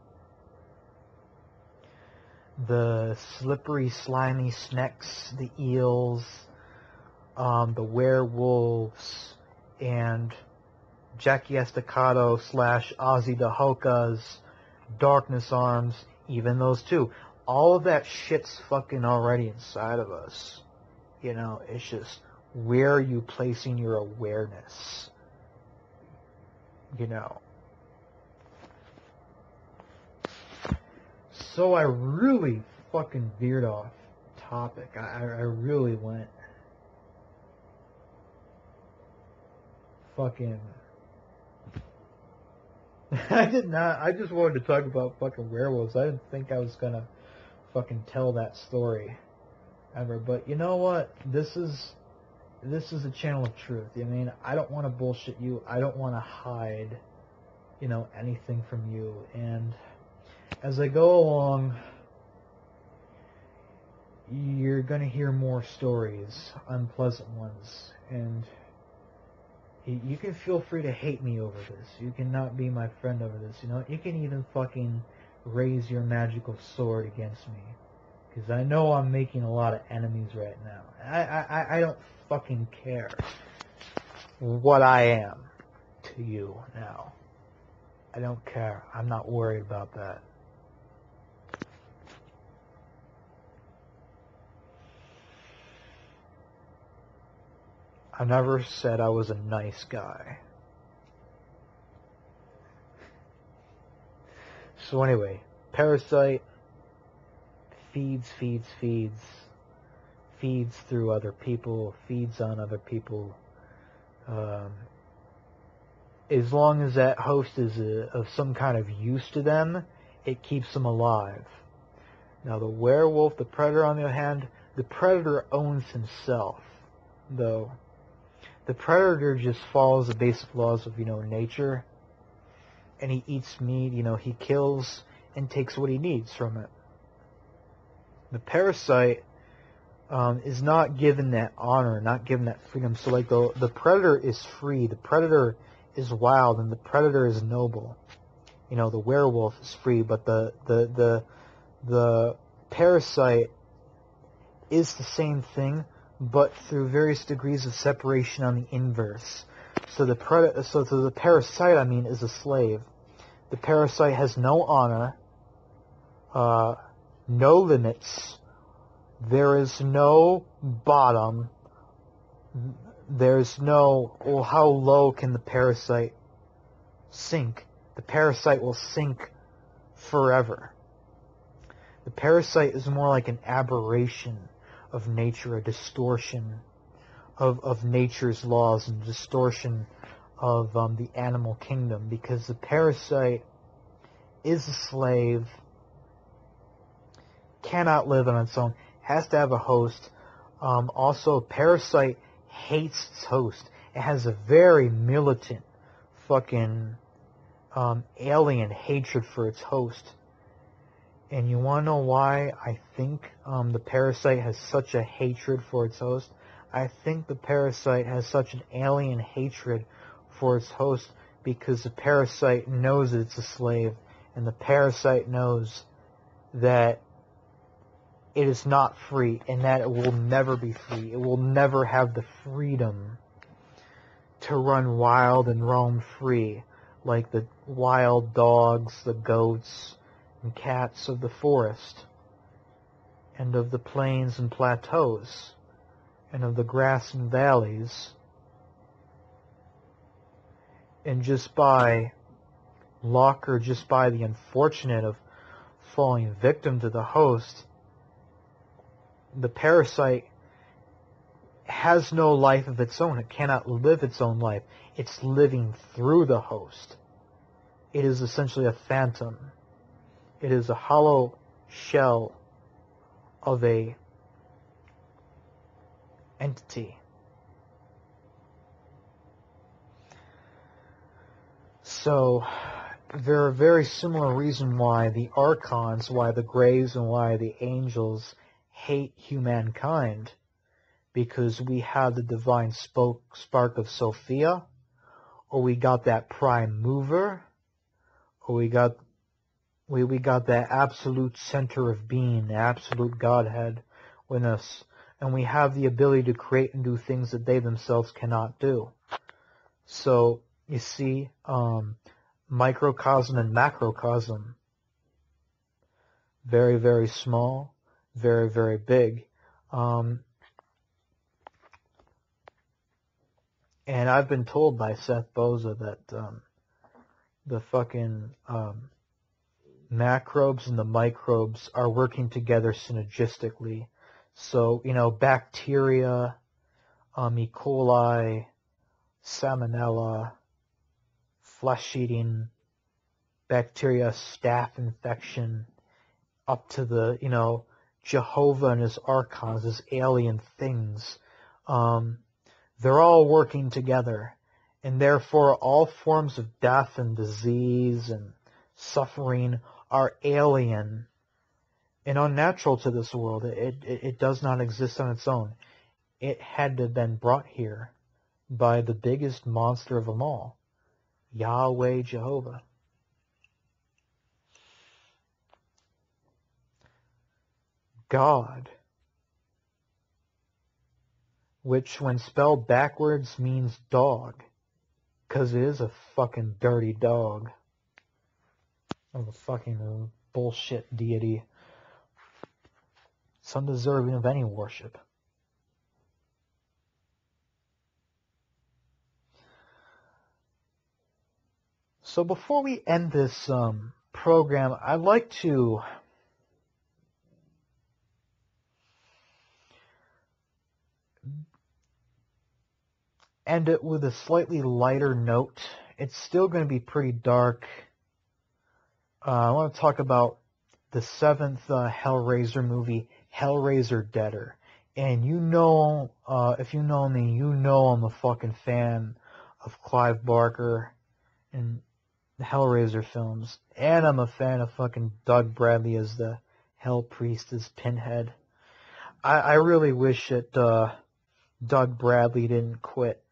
the slippery, slimy snakes, the eels, the werewolves, and Jackie Estacado / Ozzy Dahoka's Darkness Arms, even those two. All of that shit's fucking already inside of us. It's just, where are you placing your awareness? So I really fucking veered off topic. I really went fucking... I did not. I just wanted to talk about fucking werewolves. I didn't think I was gonna fucking tell that story ever. But you know what? This is a channel of truth. I mean, I don't want to bullshit you. I don't want to hide, anything from you. And as I go along, you're gonna hear more stories, unpleasant ones, and you can feel free to hate me over this. You can not be my friend over this, You can even fucking raise your magical sword against me. Because I know I'm making a lot of enemies right now. I don't fucking care what I am to you now. I don't care. I'm not worried about that. I never said I was a nice guy. So anyway, Parasite feeds through other people, feeds on other people. As long as that host is of some kind of use to them, it keeps them alive. Now the werewolf, the predator on the other hand, the predator owns himself, though. The predator just follows the basic laws of, nature, and he eats meat, he kills and takes what he needs from it. The parasite is not given that honor, not given that freedom. So like the predator is free, the predator is wild, and the predator is noble. The werewolf is free, but the parasite is the same thing, but through various degrees of separation on the inverse. So the parasite, is a slave. The parasite has no honor, no limits. There is no bottom. There's no, how low can the parasite sink? The parasite will sink forever. The parasite is more like an aberration of nature, a distortion of nature's laws, and distortion of the animal kingdom, because the parasite is a slave, cannot live on its own, has to have a host. Also, parasite hates its host. It has a very militant fucking alien hatred for its host. And you want to know why I think the parasite has such a hatred for its host? I think the parasite has such an alien hatred for its host because the parasite knows that it's a slave, and the parasite knows that it is not free, and that it will never be free. It will never have the freedom to run wild and roam free like the wild dogs, the goats, and cats of the forest, and of the plains and plateaus, and of the grass and valleys. And just by luck, or just by the unfortunate of falling victim to the host, the parasite has no life of its own. It cannot live its own life. It's living through the host. It is essentially a phantom. It is a hollow shell of a entity. So there are very similar reasons why the archons, why the graves, and why the angels hate humankind, because we have the divine spark of Sophia, or we got that prime mover, or we got that absolute center of being, the absolute Godhead within us, and we have the ability to create and do things that they themselves cannot do. So you see, microcosm and macrocosm, very, very small, very, very big. And I've been told by Seth Boza that the fucking macrobes and the microbes are working together synergistically. So, bacteria, E. coli, salmonella, flesh-eating bacteria, staph infection, up to the, Jehovah and his archons, his alien things. They're all working together, and therefore all forms of death and disease and suffering are alien and unnatural to this world. It does not exist on its own. It had to have been brought here by the biggest monster of them all, Yahweh Jehovah. God, which when spelled backwards means dog, 'cause it is a fucking dirty dog. Of a fucking bullshit deity. It's undeserving of any worship. So before we end this program, I'd like to end it with a slightly lighter note. It's still going to be pretty dark. I want to talk about the 7th Hellraiser movie, Hellraiser Deader. And you know, if you know me, you know I'm a fucking fan of Clive Barker and the Hellraiser films. And I'm a fan of fucking Doug Bradley as the Hell Priest, as Pinhead. I really wish that Doug Bradley didn't quit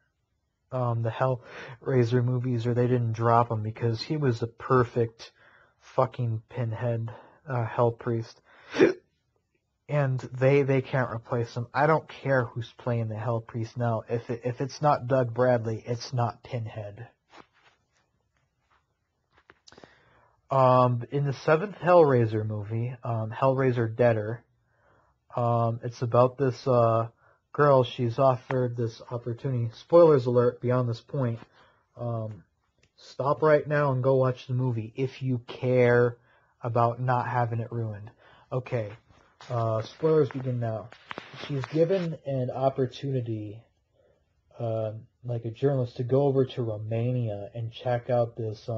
the Hellraiser movies, or they didn't drop him, because he was the perfect fucking Pinhead Hell Priest. And they can't replace him. I don't care who's playing the Hell Priest now. If it's not Doug Bradley, it's not Pinhead. In the 7th Hellraiser movie, Hellraiser Deader, it's about this girl. She's offered this opportunity. Spoilers alert beyond this point. Stop right now and go watch the movie if you care about not having it ruined. Okay, spoilers begin now. She's given an opportunity, like a journalist, to go over to Romania and check out this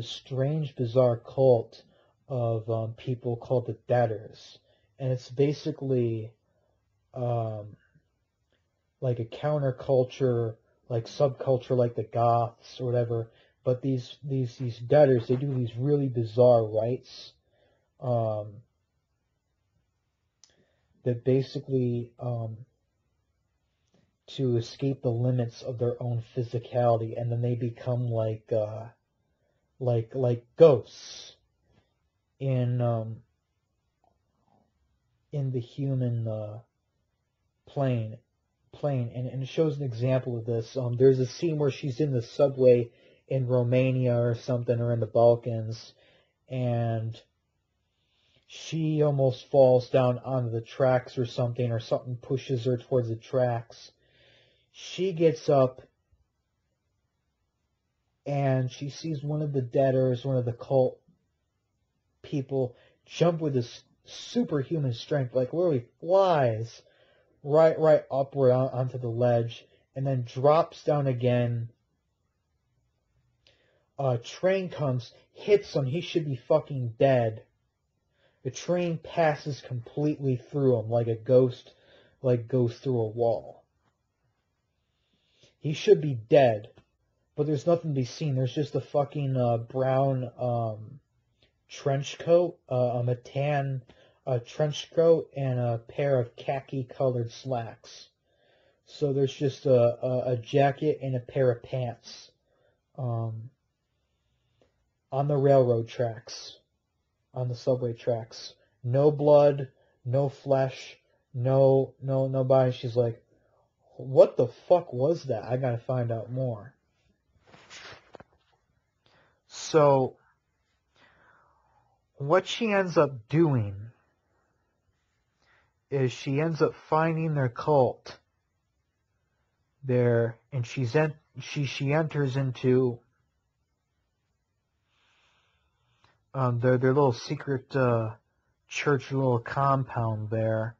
strange, bizarre cult of people called the Deaders. And it's basically like a counterculture, like subculture, like the Goths or whatever. But these Deaders, they do these really bizarre rites that basically to escape the limits of their own physicality, and then they become like ghosts in the human plane, and it shows an example of this. There's a scene where she's in the subway in Romania or something, or in the Balkans, and she almost falls down onto the tracks or something pushes her towards the tracks. She gets up and she sees one of the Deaders, one of the cult people, jump with this superhuman strength, like literally flies right upward onto the ledge, and then drops down again. A train comes, hits him, he should be fucking dead. The train passes completely through him, like a ghost, goes through a wall. He should be dead, but there's nothing to be seen. There's just a fucking brown trench coat, a tan trench coat, and a pair of khaki-colored slacks. So there's just a jacket and a pair of pants on the railroad tracks, on the subway tracks. No blood, no flesh, no body. She's like, what the fuck was that? I gotta find out more. So what she ends up doing is she ends up finding their cult there, and she enters into their little secret church, little compound there.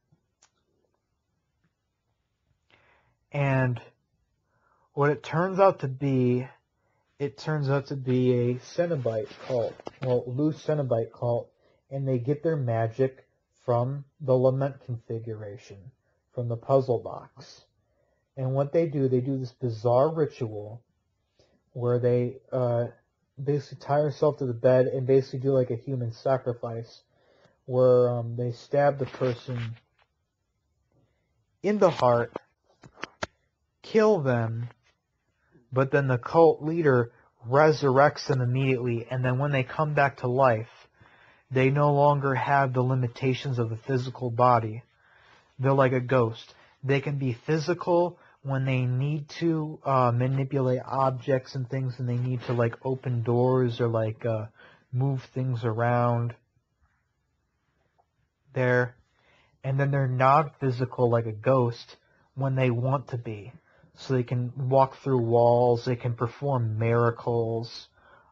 And what it turns out to be a Cenobite cult, loose Cenobite cult, and they get their magic from the lament configuration, from the puzzle box. And what they do this bizarre ritual where they basically tie herself to the bed and basically do like a human sacrifice, where they stab the person in the heart, kill them, but then the cult leader resurrects them immediately, and then when they come back to life, They no longer have the limitations of the physical body. They're like a ghost. They can be physical when they need to manipulate objects and things, and they need to like open doors or like move things around there. And then they're non-physical like a ghost when they want to be. So they can walk through walls, they can perform miracles.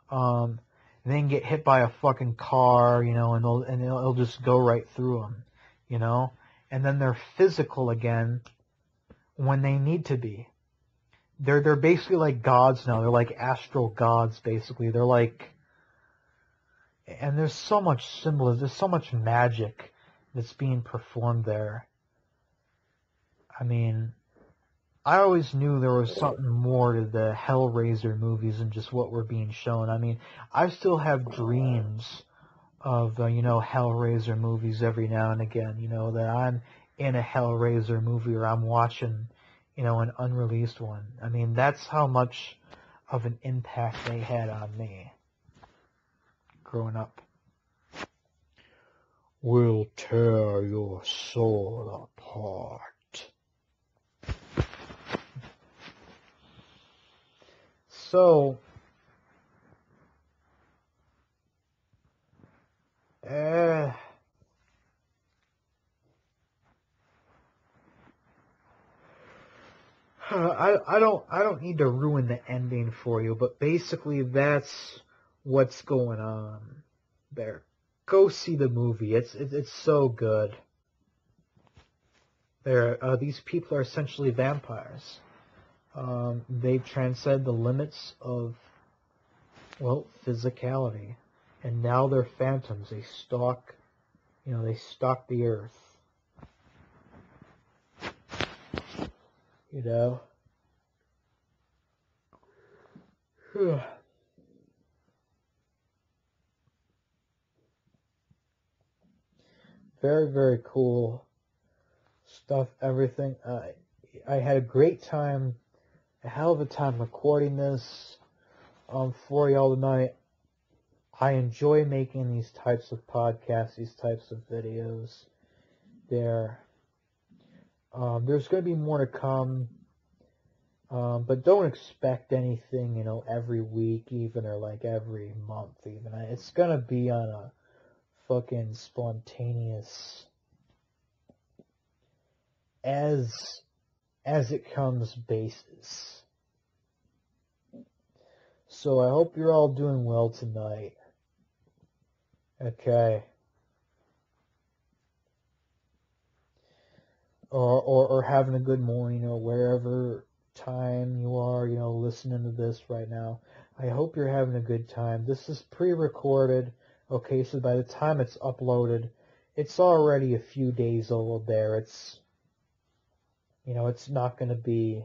They can get hit by a fucking car, you know, and it'll just go right through them, you know. And then they're physical again when they need to be. They're basically like gods now. They're like astral gods, basically. They're like, and there's so much symbolism. There's so much magic that's being performed there. I mean, I always knew there was something more to the Hellraiser movies than just what were being shown. I mean, I still have dreams of, you know, Hellraiser movies every now and again, you know, that I'm in a Hellraiser movie or I'm watching, you know, an unreleased one. I mean, that's how much of an impact they had on me growing up. We'll tear your soul apart. So, I don't need to ruin the ending for you, but basically that's what's going on there. Go see the movie. It's so good. These people are essentially vampires. They transcend the limits of, well, physicality, and now they're phantoms. They stalk the earth. You know. Whew. Very, very cool stuff, everything. I had a great time, a hell of a time recording this for y'all tonight. I enjoy making these types of podcasts, these types of videos. There's going to be more to come, but don't expect anything, you know, every week even, or like every month even. It's going to be on a fucking spontaneous, as it comes basis. So I hope you're all doing well tonight. Okay. Or having a good morning, or wherever time you are, you know, listening to this right now. I hope you're having a good time. This is pre-recorded. Okay, so by the time it's uploaded, it's already a few days old there. It's, you know, it's not going to be,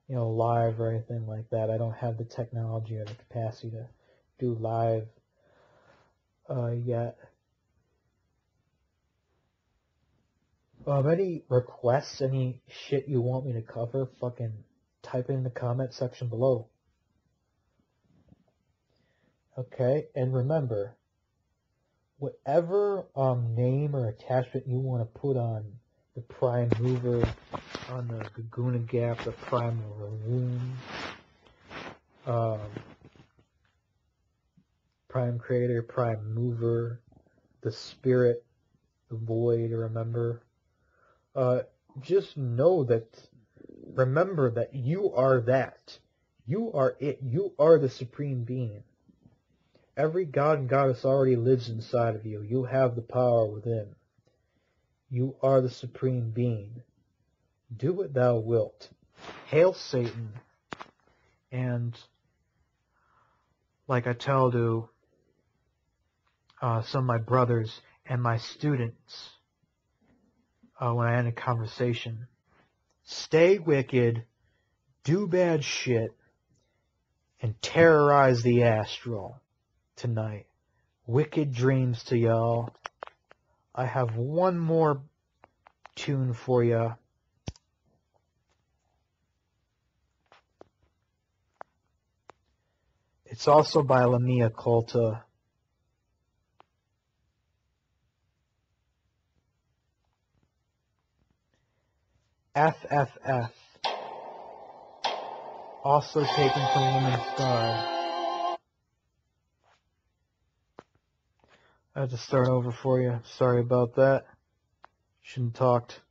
you know, live or anything like that. I don't have the technology or the capacity to do live yet. Any requests, any shit you want me to cover, fucking type it in the comment section below. Okay, and remember, whatever name or attachment you want to put on the Prime Mover, on the Gaguna Gap, the Prime Wound, Prime Creator, Prime Mover, the Spirit, the Void, remember, just know that, remember that you are that. You are it. You are the Supreme Being. Every god and goddess already lives inside of you. You have the power within. You are the Supreme Being. Do what thou wilt. Hail Satan. And like I tell to some of my brothers and my students when I end a conversation, stay wicked, do bad shit, and terrorize the astral tonight. Wicked dreams to y'all. I have one more tune for you. It's also by Lamia, Culta. FFF. Also taken from Woman's Star. I had to start over for you. Sorry about that. Shouldn't have talked.